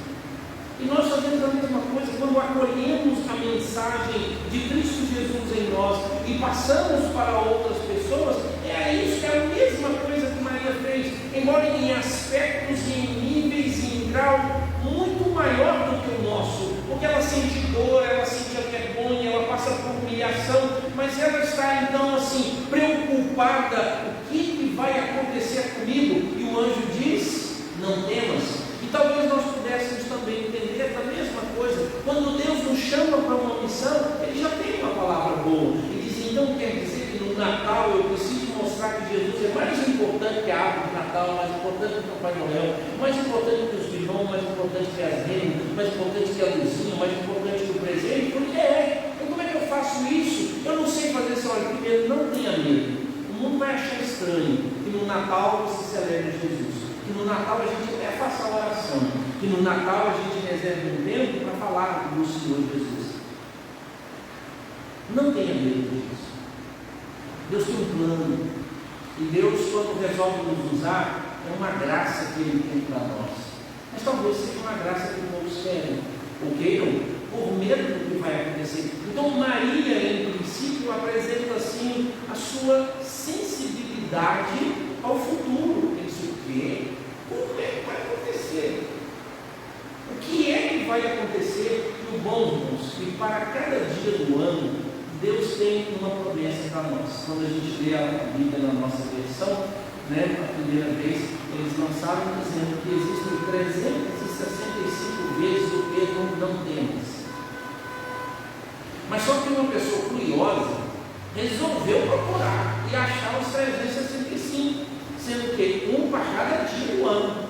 E nós fazemos a mesma coisa quando acolhemos a mensagem de Cristo Jesus em nós e passamos para outras pessoas. É isso, é a mesma coisa que Maria fez, embora em aspectos e em níveis e em grau muito maior do que o nosso, porque ela sente dor, ela sente a vergonha, ela passa por humilhação, mas ela está então assim, preocupada: o que vai acontecer comigo? E o anjo diz: "Não temas." E talvez nós pudéssemos também entender da mesma coisa. Quando Deus nos chama para uma missão, Ele já tem uma palavra boa. E diz: então quer dizer que no Natal eu preciso mostrar que Jesus é mais importante que a árvore de Natal, mais importante que o Papai Noel, mais importante que os irmãos, mais importante que as renas, mais importante que a luzinha, mais importante que o presente. Porque então como é que eu faço isso? Eu não sei fazer isso. Olha, primeiro, não tenha medo. O mundo vai achar estranho que no Natal você celebre Jesus, que no Natal a gente até faça a oração, que no Natal a gente reserve um tempo para falar do Senhor Jesus. Não tenha medo disso. Deus tem um plano, e Deus, quando resolve nos usar, é uma graça que Ele tem para nós. Mas talvez seja uma graça que todos querem, ou queiram, por medo do que vai acontecer. Então Maria, em princípio, apresenta assim a sua sensibilidade ao futuro. Como é que vai acontecer? O que é que vai acontecer? E o bom, irmãos, que para cada dia do ano, Deus tem uma promessa para nós. Quando a gente lê a Bíblia na nossa versão, a primeira vez, eles lançaram dizendo que existem 365 vezes o termo "não temas". Mas só que uma pessoa curiosa resolveu procurar e achar os 365. Sendo que um para cada dia do ano.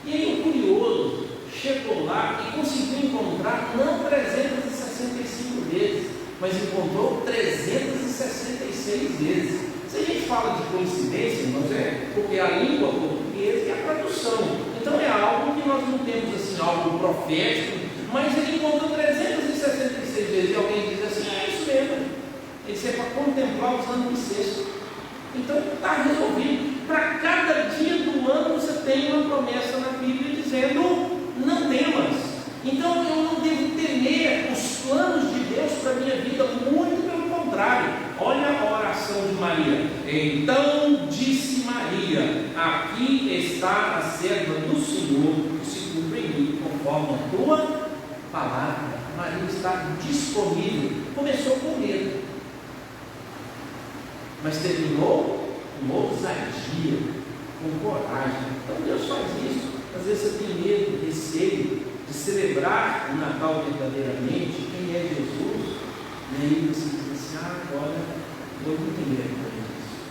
E aí o curioso chegou lá e conseguiu encontrar não 365 vezes, mas encontrou 366 vezes. Se a gente fala de coincidência, irmãos, porque a língua portuguesa é a tradução. Então é algo que nós não temos assim, algo profético, mas ele encontrou 366 vezes. E alguém diz assim: é isso mesmo. Isso é para contemplar os anos bissextos. Então está resolvido. Para cada dia do ano você tem uma promessa na Bíblia dizendo: não temas. Então eu não devo temer os planos de Deus para a minha vida, muito pelo contrário. Olha a oração de Maria. Então disse Maria: aqui está a serva do Senhor, que se cumpra em mim conforme a tua palavra. Maria está disponível. Começou com medo, mas terminou com ousadia, com coragem. Então Deus faz isso. Às vezes você tem medo, receio de celebrar o Natal verdadeiramente, quem é Jesus, e aí você diz assim: agora eu não tenho medo disso.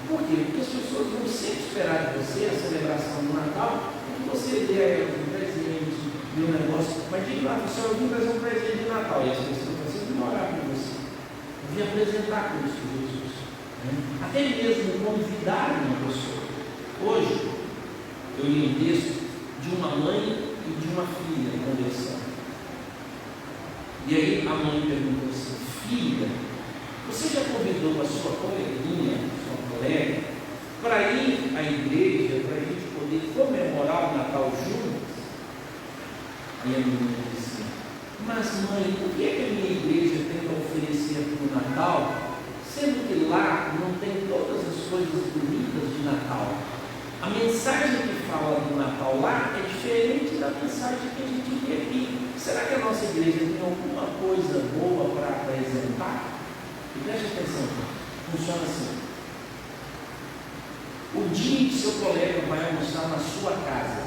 Por quê? Porque as pessoas vão sempre esperar de você a celebração do Natal, e você dê um presente, dê um negócio, mas diga lá: pessoal, eu vim trazer um presente de Natal, e as pessoas vão sempre orar por você. Eu vim apresentar Cristo Jesus. Até mesmo convidar uma pessoa. Hoje eu li um texto de uma mãe e de uma filha em conversão. E aí a mãe perguntou assim: filha, você já convidou a sua coleguinha, sua colega, para ir à igreja, para a gente poder comemorar o Natal juntos? Aí a menina disse: mas mãe, por que a minha igreja tem que Natal, sendo que lá não tem todas as coisas bonitas de Natal. A mensagem que fala do Natal lá é diferente da mensagem que a gente vê aqui. Será que a nossa igreja tem alguma coisa boa para apresentar? E preste atenção, funciona assim. O dia que seu colega vai almoçar na sua casa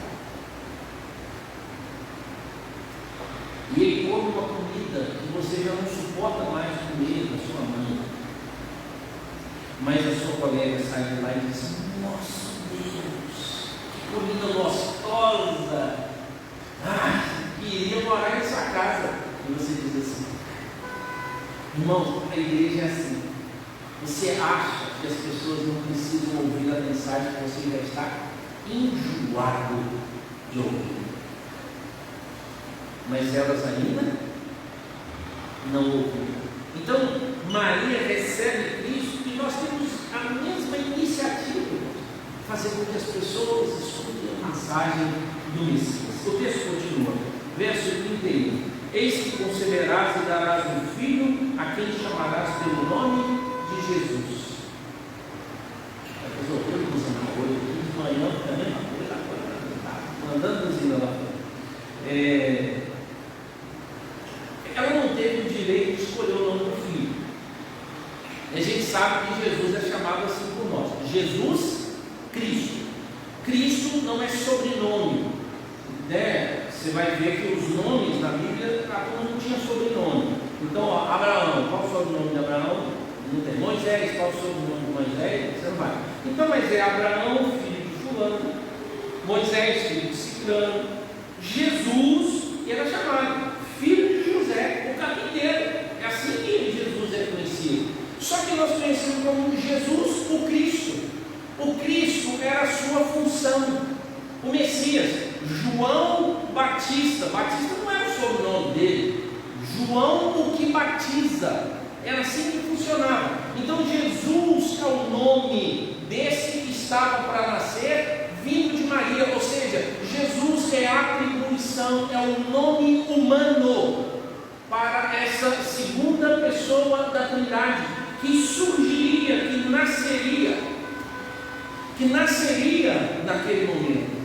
e ele come uma comida que você já não suporta mais comer da sua mãe, mas a sua colega sai de lá e diz assim: nossa Deus, que comida gostosa! Queria morar em sua casa. E você diz assim: irmão, a igreja é assim. Você acha que as pessoas não precisam ouvir a mensagem que você já está enjoado de ouvir, mas elas ainda não ouviram. Então, Maria recebe Cristo e nós temos a mesma iniciativa, fazer com que as pessoas escutem a mensagem do Messias. O texto continua, verso 31. Eis que conceberás e darás um filho, a quem chamarás pelo nome de Jesus. Eu estou usando uma coisa aqui de manhã, também uma coisa, mandando usina lá fora. Ela não teve o direito de escolher o nome do filho. A gente sabe que Jesus é chamado assim por nós. Jesus Cristo. Cristo não é sobrenome, né? Você vai ver que os nomes na Bíblia, todo mundo tinha sobrenome. Então, Abraão, qual o sobrenome de Abraão? Não tem. Moisés, qual o sobrenome de Moisés? Você não vai. Então, mas é Abraão, filho de fulano, Moisés, filho de Ciclano, Jesus, e era chamado filho de José, o carpinteiro. É assim que Jesus é conhecido. Só que nós conhecemos como Jesus, o Cristo. O Cristo era a sua função, o Messias. João Batista, Batista não era o sobrenome dele, João o que batiza, era assim que funcionava. Então Jesus é o nome desse que estava para nascer, vindo de Maria, ou seja, Jesus é a atribuição, é o nome humano para essa segunda pessoa da Trindade, que surgiria, que nasceria naquele momento.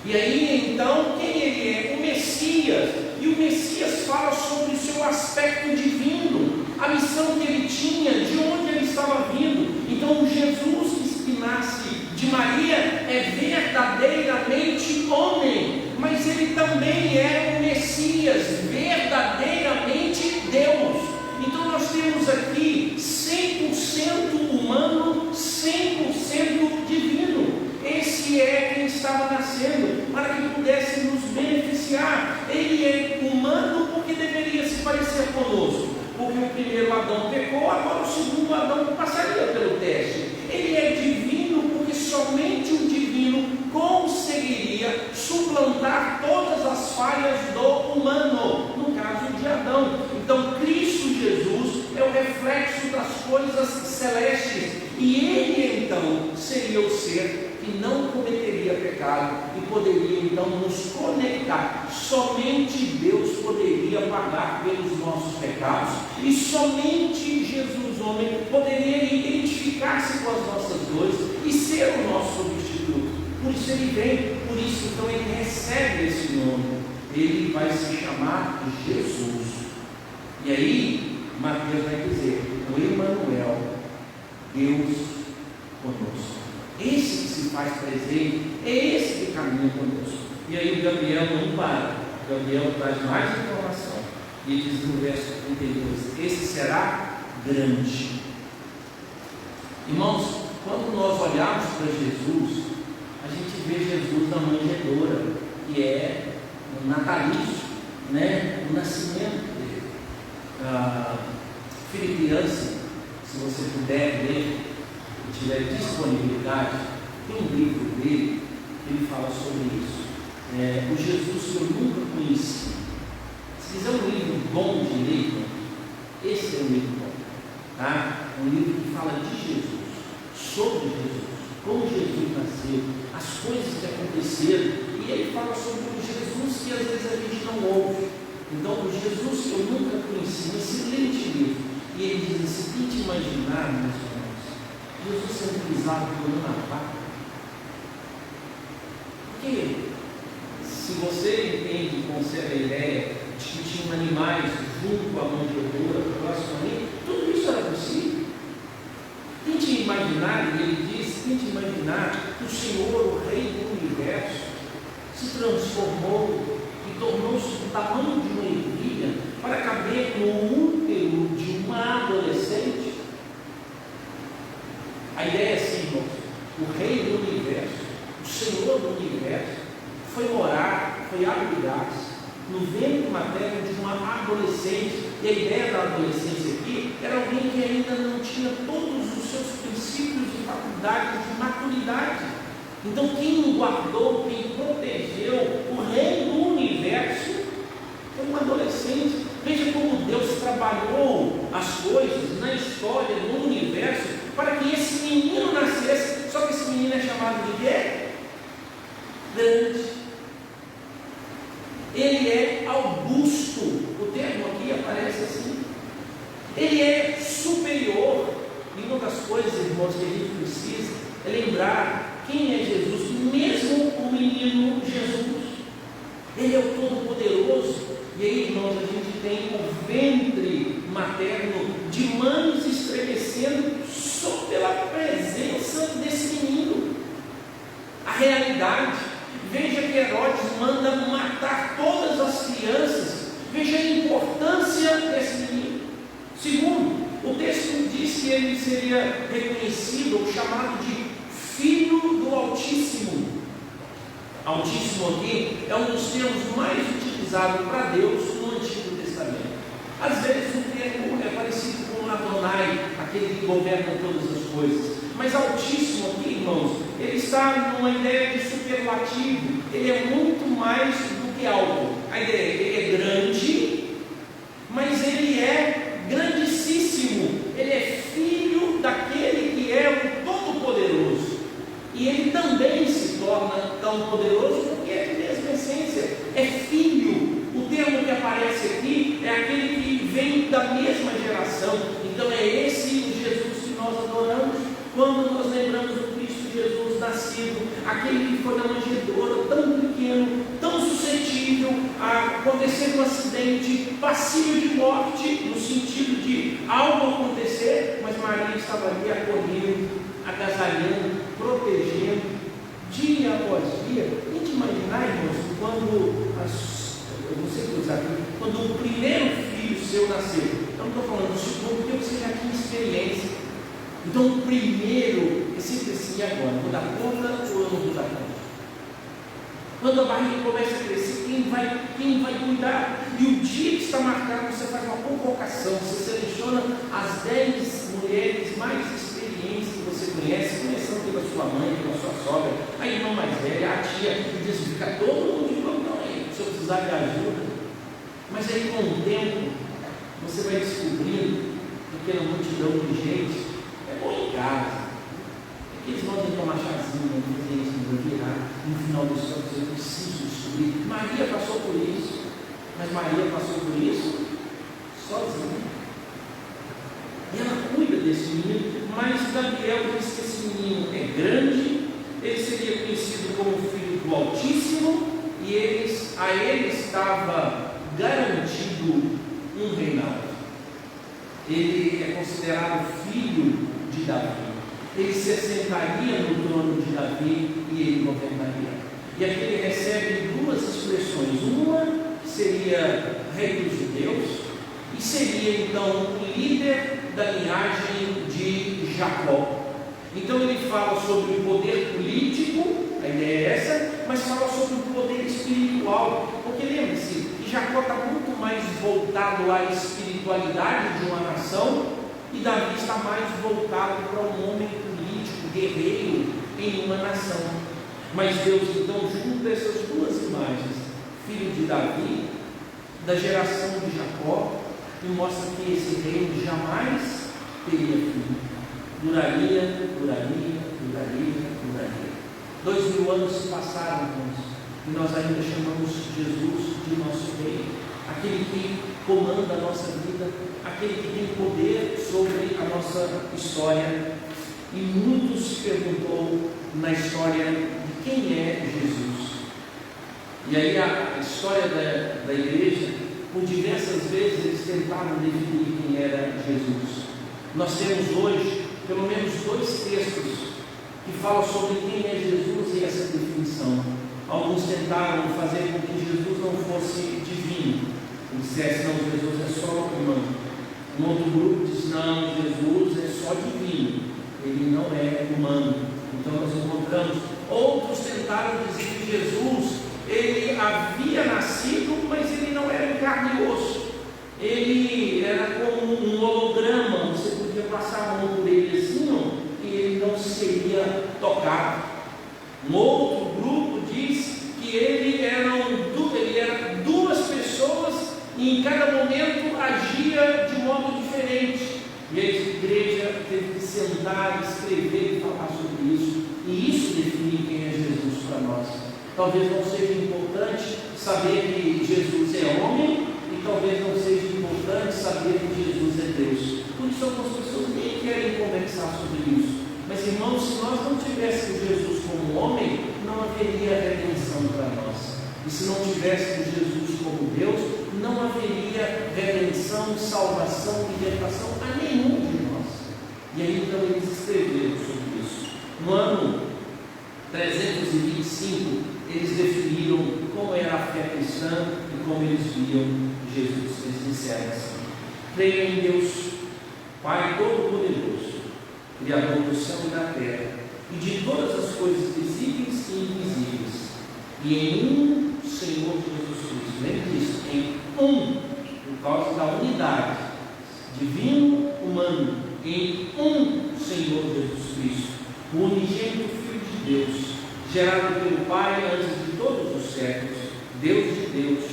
E aí então, quem ele é? O Messias. E o Messias fala sobre o seu aspecto divino, a missão que ele tinha, de onde ele estava vindo. Então o Jesus que nasce de Maria é verdadeiramente homem, mas ele também é o Messias, verdadeiramente Deus. Então nós temos aqui 100% humano, 100% divino. Esse é quem estava nascendo, para que pudesse nos beneficiar. Ele é humano porque deveria se parecer conosco, porque o primeiro Adão pecou, agora o segundo Adão passaria pelo teste. Ele é divino porque somente o divino conseguiria suplantar todas as falhas do humano, no caso de Adão. Então Cristo Jesus é o reflexo das coisas celestes, e ele então seria o ser que não cometeria pecado e poderia então nos conectar. Somente Deus poderia pagar pelos nossos pecados, e somente Jesus, homem, poderia identificar-se com as nossas dores e ser o nosso substituto. Por isso ele vem, por isso então ele recebe esse nome. Ele vai se chamar Jesus. E aí Mateus vai dizer: o Emmanuel, Deus conosco. Esse que se faz presente, é esse que caminha conosco. E aí o Gabriel não para. O Gabriel traz mais informação. E diz no verso 32: esse será grande. Irmãos, quando nós olhamos para Jesus, a gente vê Jesus na manjedoura, que é o natalício, né? O nascimento dele. Filipenses, se você puder ler e tiver disponibilidade, tem um livro dele, ele fala sobre isso. O Jesus que eu nunca conheci. Se quiser um livro bom de ler, esse é um livro bom, tá? Um livro que fala de Jesus, sobre Jesus, como Jesus nasceu, as coisas que aconteceram, e ele fala sobre o Jesus que às vezes a gente não ouve. Então, o Jesus que eu nunca conheci, um excelente livro. E ele diz assim: tente imaginar, meus irmãos, Jesus sendo pisado por uma vaca. Porque se você entende e concebe a ideia de que tinham animais junto à manjedoura, próximo a mim, tudo isso era possível. Tente imaginar, e ele diz, tente imaginar que o Senhor, o Rei do Universo, se transformou e tornou-se do tamanho de uma ervilha para caber no útero de uma adolescente. A ideia é assim, irmãos: o Rei do Universo, o Senhor do Universo, foi morar, foi abrigar-se no ventre materno de uma adolescente. E a ideia da adolescência aqui era alguém que ainda não tinha todos os seus princípios e faculdades de maturidade. Então quem guardou, quem protegeu o Rei do Universo foi um adolescente. Veja como Deus trabalhou as coisas na história do universo para que esse menino nascesse. Só que esse menino é chamado de quê? Grande. Ele é augusto. O termo aqui aparece assim. Ele é superior. E uma das coisas, irmãos, que a gente precisa é lembrar quem é Jesus, mesmo o menino Jesus. Ele é o Todo-Poderoso. E aí, irmãos, a gente tem o ventre materno de mães estremecendo só pela presença desse menino. A realidade, veja que Herodes manda matar todas as crianças. Veja a importância desse menino. Segundo, o texto diz que ele seria reconhecido ou chamado de Filho do Altíssimo. Altíssimo aqui é um dos termos mais utilizados para Deus no Antigo Testamento. Às vezes o termo é parecido com Adonai, aquele que governa todas as coisas. Mas Altíssimo aqui, irmãos, ele está numa ideia de superlativo. Ele é muito mais do que alto. A ideia é que ele é grande, mas ele é grandíssimo. Ele é filho daquele que é o Todo-Poderoso. E ele também se torna tão poderoso porque é de mesma essência, é filho. O termo que aparece aqui é aquele que vem da mesma geração. Então é esse o Jesus que nós adoramos quando nós lembramos do Cristo Jesus nascido, aquele que foi na manjedoura, tão pequeno, tão suscetível a acontecer um acidente, passível de morte, no sentido de algo acontecer, mas Maria estava ali acolhendo, agasalhando, protegendo, dia após dia. A gente imaginar, irmãos, quando o primeiro filho seu nasceu, eu não estou falando do segundo, porque você já tinha experiência. Então o primeiro é sempre assim: agora, vou dar conta ou eu não vou dar conta? Quando a barriga começa a crescer, quem vai cuidar? E o dia que está marcado, você faz uma convocação, você seleciona as 10 mulheres mais experientes que você conhece, começando pela sua mãe, pela sua sogra, a irmã mais velha, a tia, e diz: fica todo mundo de plantão aí, se eu precisar de ajuda. Mas aí com o tempo, você vai descobrindo que aquela multidão de gente é bom em casa. Eles vão tomar chazinho, vão fazer isso, vão virar. No final do céu, eu preciso descobrir. Maria passou por isso, mas Maria passou por isso sozinha. E ela cuida desse menino, mas Gabriel diz que esse menino é grande, ele seria conhecido como filho do Altíssimo, e a ele estava garantido um reinado. Ele é considerado filho de Davi. Ele se assentaria no trono de Davi e ele governaria. E aqui ele recebe duas expressões: uma que seria rei dos judeus, e seria então o líder da linhagem de Jacó. Então ele fala sobre o poder político, a ideia é essa, mas fala sobre o poder espiritual, porque lembre-se que Jacó está muito mais voltado à espiritualidade de uma nação, e Davi está mais voltado para um homem político, guerreiro em uma nação. Mas Deus então junta essas duas imagens, filho de Davi, da geração de Jacó, e mostra que esse reino jamais teria fim. Duraria. 2000 anos se passaram, irmãos, e nós ainda chamamos Jesus de nosso rei. aquele que comanda a nossa vida, aquele que tem poder sobre a nossa história. E muito se perguntou na história de quem é Jesus. E aí a história da igreja, por diversas vezes eles tentaram definir quem era Jesus. Nós temos hoje pelo menos 2 textos que falam sobre quem é Jesus e essa definição. Alguns tentaram fazer com que Jesus não fosse divino, dissesse, não, Jesus é só humano. Um outro grupo diz, não, Jesus é só divino, ele não é humano. Então nós encontramos, outros tentaram dizer que Jesus, ele havia nascido, mas ele não era em carne e osso. Ele era como um holograma, você podia passar a mão por ele assim, e ele não seria tocado. Um outro grupo diz que ele era 2 pessoas e em cada momento agia de modo diferente. E a igreja teve que sentar, escrever e falar sobre isso. E isso define quem é Jesus para nós. Talvez não seja importante saber que Jesus é homem, e talvez não seja importante saber que Jesus é Deus. Por isso algumas pessoas nem querem conversar sobre isso. Mas irmãos, se nós não tivéssemos Jesus como homem, não haveria redenção para nós. E se não tivéssemos Jesus como Deus, não haveria redenção, salvação, libertação a nenhum de nós. E aí então eles escreveram sobre isso. No ano 325, eles definiram como era a fé cristã e como eles viam Jesus. Eles disseram assim: creio em Deus, Pai Todo-Poderoso, Criador do céu e da terra, e de todas as coisas visíveis e invisíveis, e em um Senhor Jesus Cristo. Lembre disso, em um, por causa da unidade, divino, humano, em um Senhor Jesus Cristo, o unigênito Filho de Deus, gerado pelo Pai antes de todos os séculos, Deus de Deus,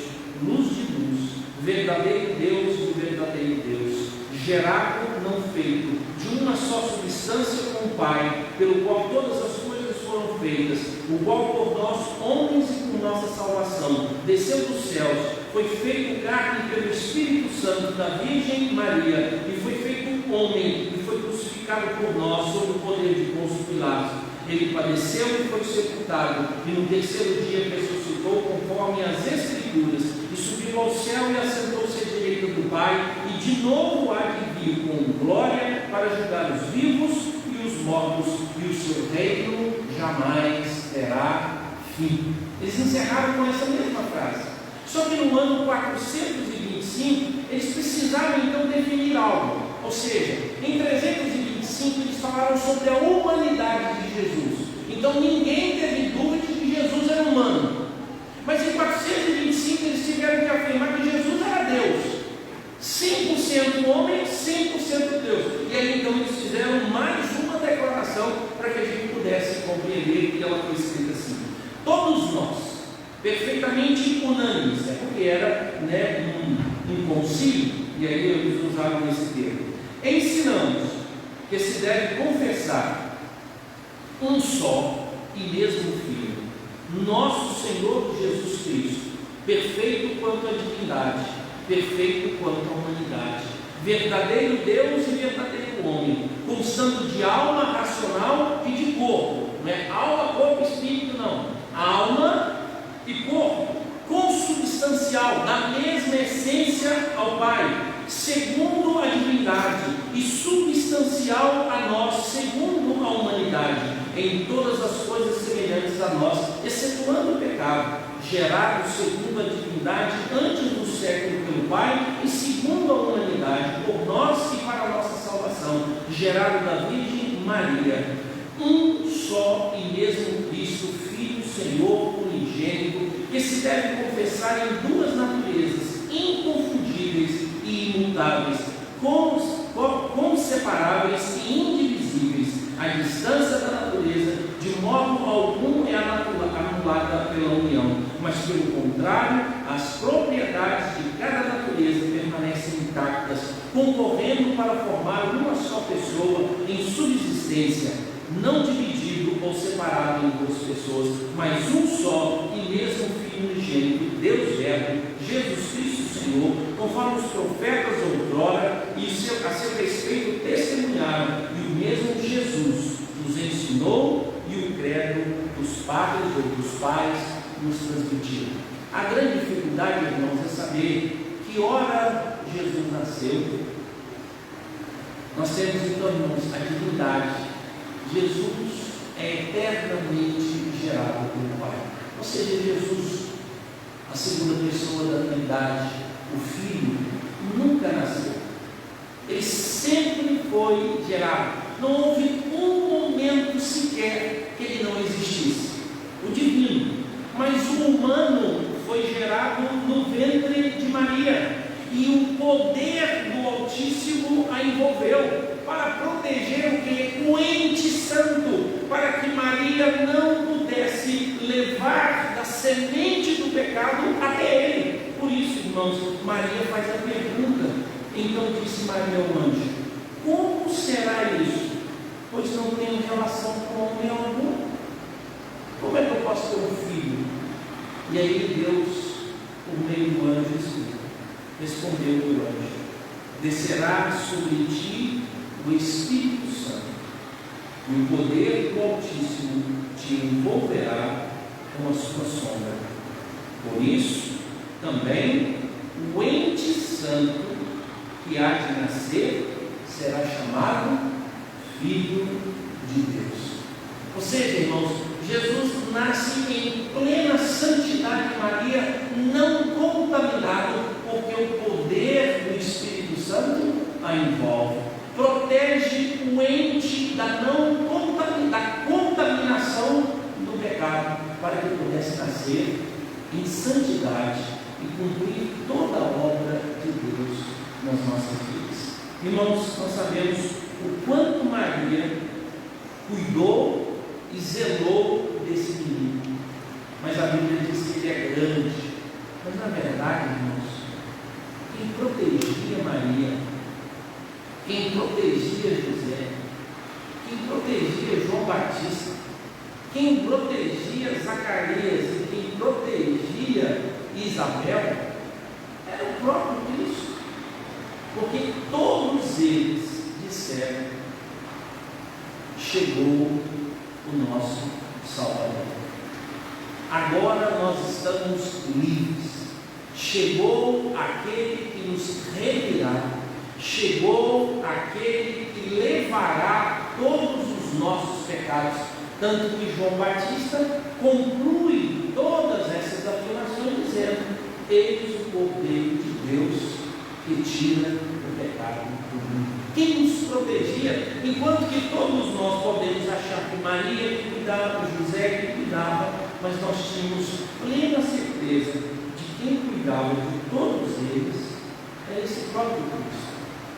luz de luz, verdadeiro Deus de verdadeiro Deus, gerado, não feito, de uma só substância com o Pai, pelo qual todas as coisas foram feitas, o qual por nós, homens e por nossa salvação, desceu dos céus, foi feito carne pelo Espírito Santo da Virgem Maria, e foi feito homem, e foi crucificado por nós, sob o poder de Pôncio Pilatos. Ele padeceu e foi sepultado, e no terceiro dia ressuscitou conforme as Escrituras, e subiu ao céu e assentou-se à direita do Pai, e de novo há de vir com glória para julgar os vivos e os mortos, e o seu reino jamais terá fim. Eles encerraram com essa mesma frase. Só que no ano 425, eles precisaram então definir algo. Ou seja, em 325 eles falaram sobre a humanidade de Jesus. Então ninguém teve dúvida de que Jesus era humano. Mas em 425 eles tiveram que afirmar que Jesus era Deus. 100% homem, 100% Deus. E aí então eles fizeram mais uma declaração para que a gente pudesse compreender que ela foi escrita assim: todos nós, perfeitamente unânimes, é porque era um concílio, e aí eles usaram esse termo, ensinamos que se deve confessar um só e mesmo Filho, nosso Senhor Jesus Cristo, perfeito quanto à divindade, perfeito quanto à humanidade, verdadeiro Deus e verdadeiro homem, constando de alma racional e de corpo. Não é alma, corpo e espírito, não. Alma e corpo, consubstancial, da mesma essência ao Pai, segundo a divindade, e substancial a nós, segundo a humanidade, em todas as coisas semelhantes a nós, excetuando o pecado, gerado segundo a divindade antes do século pelo Pai, e segundo a humanidade, por nós e para a nossa salvação, gerado da Virgem Maria, um só e mesmo Cristo, Filho, Senhor, unigênito, que se deve confessar em 2 naturezas inconfundíveis e imutáveis, inseparáveis e indivisíveis, a distância da natureza, de modo algum é anulada pela união, mas pelo contrário, as propriedades de cada natureza permanecem intactas, concorrendo para formar uma só pessoa em subsistência, não dividido ou separado em 2 pessoas, mas um só e mesmo Filho unigênito, Deus Verbo, Jesus Cristo, Senhor, conforme os profetas outrora e a seu respeito testemunharam, e o mesmo Jesus nos ensinou e o credo dos padres ou dos pais nos transmitiu. A grande dificuldade, irmãos, é saber que hora Jesus nasceu. Nós temos então, irmãos, a divindade. Jesus é eternamente gerado pelo Pai. Ou seja, Jesus, a segunda pessoa da Trindade, o Filho, nunca nasceu. Ele sempre foi gerado. Não houve um momento sequer que ele não existisse. O divino. Mas o humano foi gerado no ventre de Maria. E o poder do Altíssimo a envolveu para proteger o que? O ente santo, para que Maria não pudesse levar da semente do pecado até ele. Por isso, irmãos, Maria faz a pergunta. Então disse Maria ao anjo: como será isso? Pois não tenho relação com homem algum. Como é que eu posso ter um filho? E aí Deus, por meio do anjo, explica. Respondeu o anjo: descerá sobre ti o Espírito Santo, e o poder do Altíssimo te envolverá com a sua sombra. Por isso, também o ente santo que há de nascer será chamado Filho de Deus. Ou seja, irmãos, Jesus nasce em plena santidade de Maria, não contaminado, porque o poder do Espírito Santo a envolve. Protege o ente da contaminação do pecado, para que pudesse nascer em santidade e cumprir toda a obra de Deus nas nossas vidas. Irmãos, nós sabemos o quanto Maria cuidou e zelou desse menino, mas a Bíblia diz que ele é grande. Mas na verdade, irmãos, quem protegia Maria, quem protegia José, quem protegia João Batista, quem protegia Zacarias e quem protegia Isabel era o próprio Cristo, porque todos eles disseram: chegou o nosso Salvador. Agora nós estamos livres. Chegou aquele que nos remirá. Chegou aquele que levará todos os nossos pecados. Tanto que João Batista conclui todas essas afirmações dizendo: eis o Cordeiro de Deus que tira o pecado do mundo. Quem nos protegia, enquanto que todos nós podemos achar que Maria que cuidava, José que cuidava, mas nós tínhamos plena certeza de quem cuidava de todos eles é esse próprio Cristo,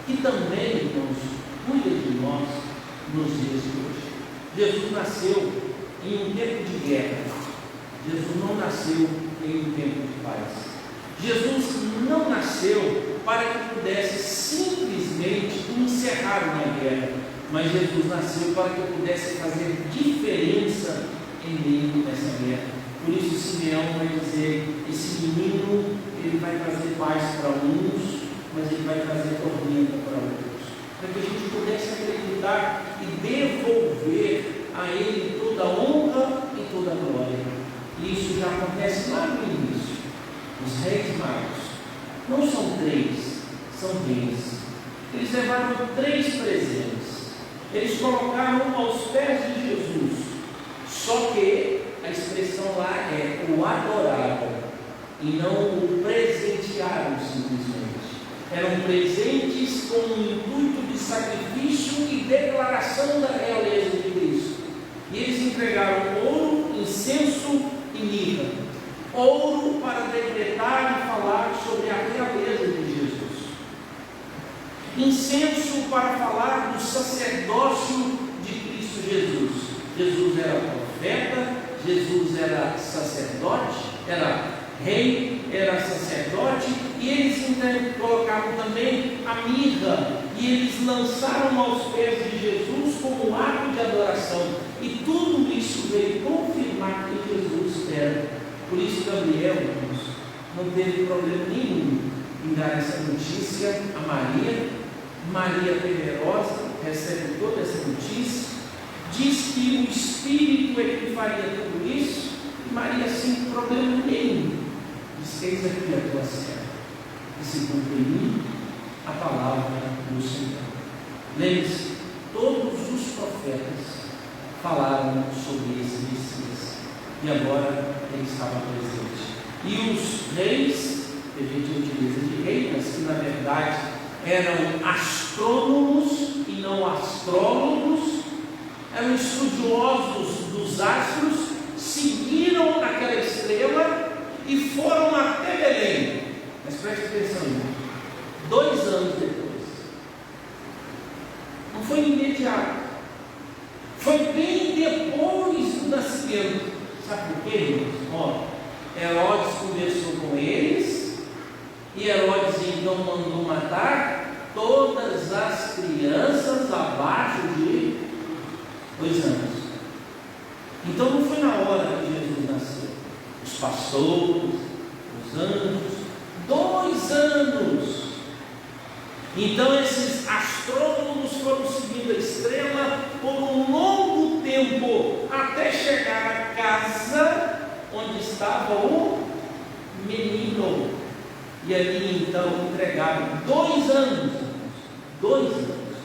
que também, irmãos, cuida de nós nos dias de hoje. Jesus nasceu em um tempo de guerra. Jesus não nasceu em um tempo de paz. Jesus não nasceu para que pudesse simplesmente encerrar uma guerra, mas Jesus nasceu para que pudesse fazer diferença em meio a essa guerra. Por isso Simeão vai dizer: esse menino, ele vai trazer paz para uns, mas ele vai trazer tormenta para outros, para que a gente pudesse acreditar e devolver a ele toda a honra e toda a glória. E isso já acontece lá no início. Os reis magos não são três, são reis. Eles levaram 3 presentes. Eles colocaram aos pés de Jesus. Só que a expressão lá é o adoraram e não o presentearam simplesmente. Eram presentes com o intuito de sacrifício e declaração da realeza de Cristo. E eles entregaram ouro, incenso e mirra. Ouro para decretar e falar sobre a realeza de Jesus. Incenso para falar do sacerdócio de Cristo Jesus. Jesus era profeta, Jesus era sacerdote, era rei, era sacerdote, e eles então colocaram também a mirra, e eles lançaram aos pés de Jesus como um ato de adoração, e tudo isso veio confirmar que Jesus era. Por isso Gabriel, irmãos, não teve problema nenhum em dar essa notícia a Maria. Maria, temerosa, recebe toda essa notícia, diz que o Espírito é que faria tudo isso, e Maria, sem problema nenhum, diz: eis aqui a tua serva, que se cumpre em mim a palavra do Senhor. Lembre-se, todos os profetas falaram sobre esse Messias, e agora ele estava presente. E os reis, que a gente utiliza de rei, mas que na verdade eram astrônomos e não astrólogos, eram estudiosos dos astros, seguiram aquela estrela e foram até Belém. Mas preste atenção, irmão, 2 anos depois, não foi imediato, foi bem depois do nascimento. Sabe por quê, irmãos? Ó, Herodes conversou com eles, e Herodes então mandou matar todas as crianças abaixo de 2 anos. Então não foi na hora que Jesus nasceu. Os pastores, os anjos, 2 anos. Então esses astrônomos foram seguindo a estrela por um longo tempo, até chegar à casa onde estava o menino. E ali então entregaram 2 anos. 2 anos.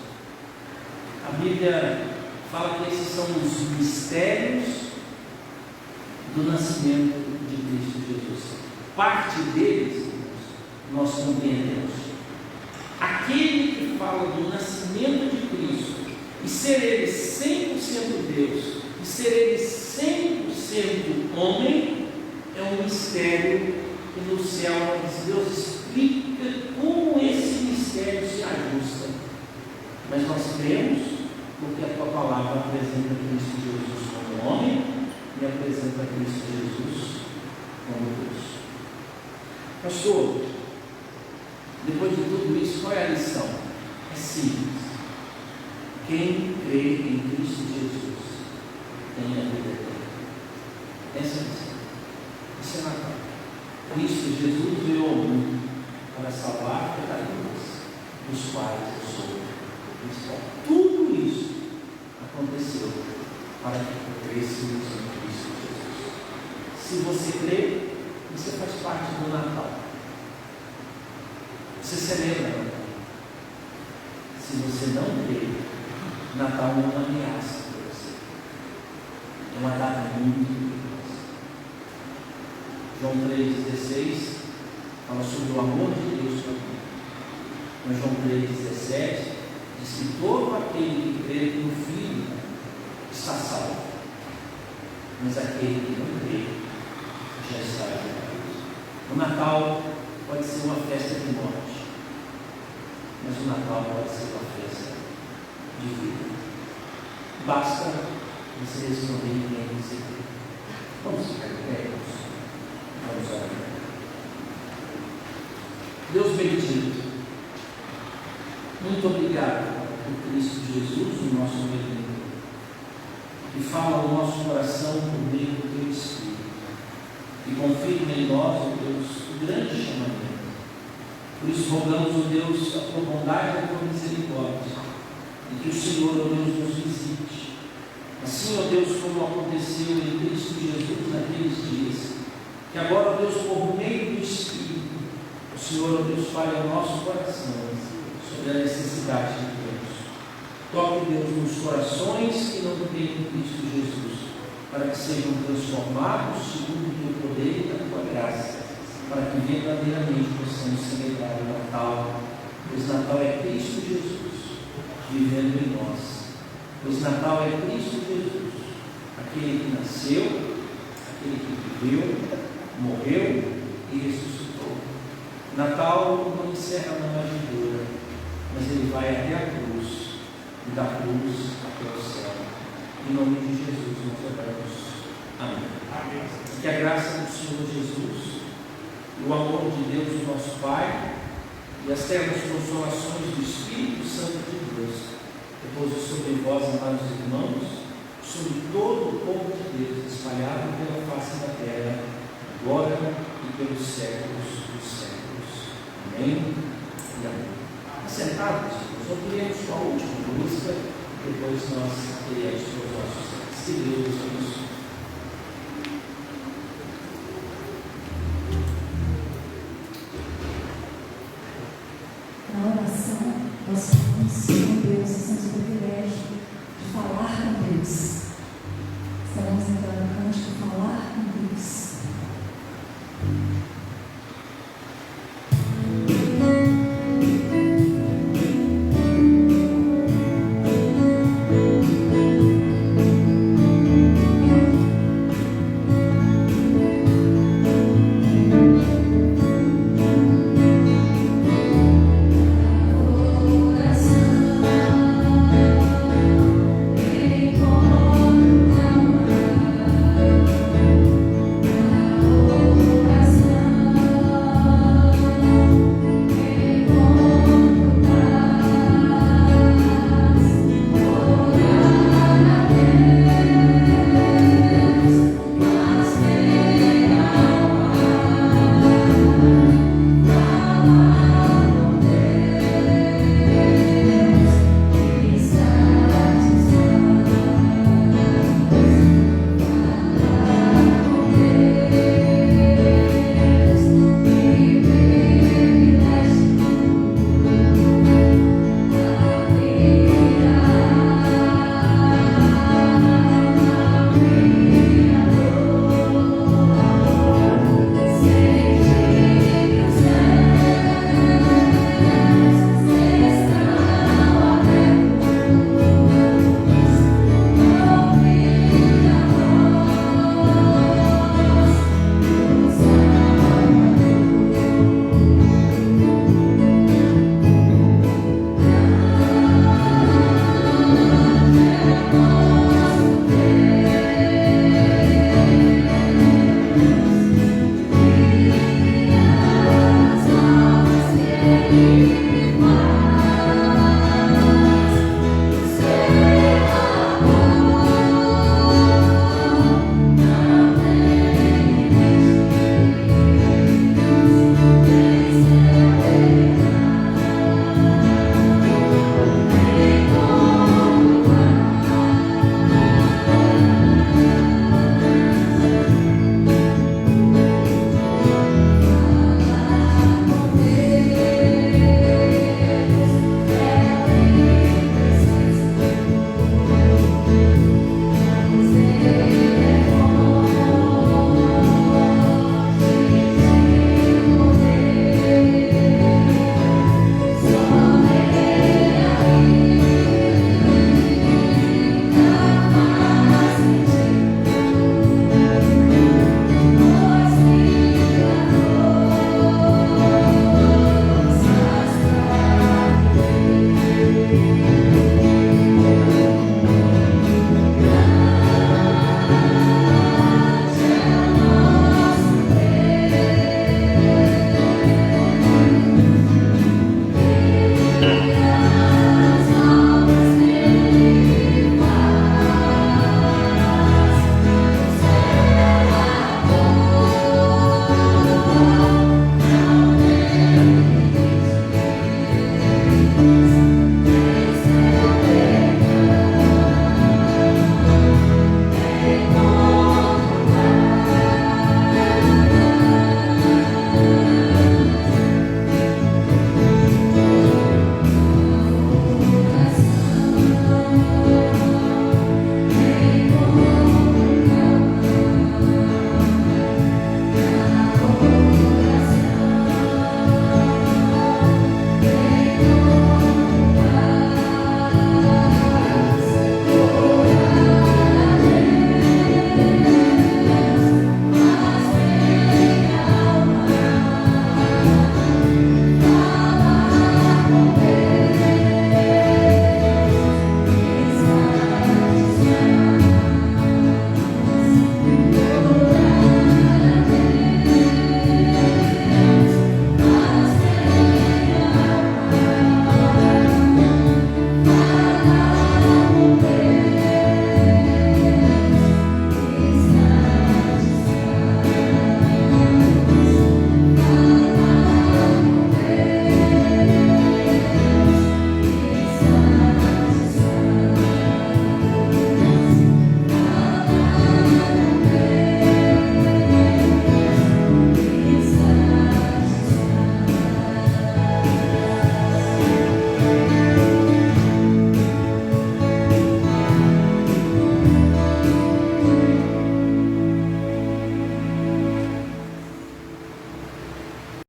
A Bíblia fala que esses são os mistérios do nascimento de Cristo Jesus. Parte deles nós compreendemos. Aquele que fala do nascimento de Cristo, e ser ele 100% Deus, e ser ele 100% homem, é um mistério que no céu Deus explica como esse mistério se ajusta. Mas nós cremos porque a tua palavra apresenta Cristo Jesus como homem e apresenta Cristo Jesus como Deus. Pastor, depois de tudo isso, qual é a lição? É simples. Quem crê em Cristo Jesus tem a vida eterna. Essa é a lição. Isso é Natal. Cristo Jesus veio ao mundo para salvar pecadores, dos quais eu sou cristão. Tudo isso aconteceu para que crescêssemos em Cristo Jesus. Se você crê, você faz parte do Natal. Você celebra Natal. Se você não crê, Natal é uma ameaça para você. É uma data muito perigosa. João 3,16 fala sobre o amor de Deus para mim. Mas João 3,17 diz que todo aquele que crê no Filho está salvo. Mas aquele que não crê já está perdido. O Natal pode ser uma festa de morte, mas o Natal pode ser uma festa de vida. Basta você responder em quem você crê. Vamos ficar de pé, vamos orar. Deus bendito, muito obrigado por Cristo Jesus, o nosso Redentor, que fala ao nosso coração por meio do teu Espírito, e confirma em nós, ó Deus, o grande chamamento. Por isso rogamos, ó Deus, a tua bondade e a tua misericórdia, e que o Senhor, ó Deus, nos visite. Assim, ó Deus, como aconteceu em Cristo Jesus naqueles dias, que agora, ó Deus, por meio do Espírito, o Senhor, ó Deus, fale ao nosso coração sobre a necessidade de Deus. Toque, Deus, nos corações que não têm Cristo Jesus, para que sejam transformados segundo o teu poder e a tua graça, para que verdadeiramente possamos celebrar o Natal, pois Natal é Cristo Jesus vivendo em nós, pois Natal é Cristo Jesus, aquele que nasceu, aquele que viveu, morreu e ressuscitou. Natal não encerra na manjedoura, mas ele vai até a cruz, e da cruz até o céu. Em nome de Jesus nós oramos. Amém. Amém. Que a graça do Senhor Jesus, o amor de Deus, o nosso Pai, e as ternas consolações do Espírito Santo de Deus, repouse sobre vós, amados irmãos, sobre todo o povo de Deus, espalhado pela face da terra, agora e pelos séculos dos séculos. Amém? E amém. Assentados, nós ouviremos só a última música, depois nós iremos para os nossos segredos. Na oração, nós falamos com Deus,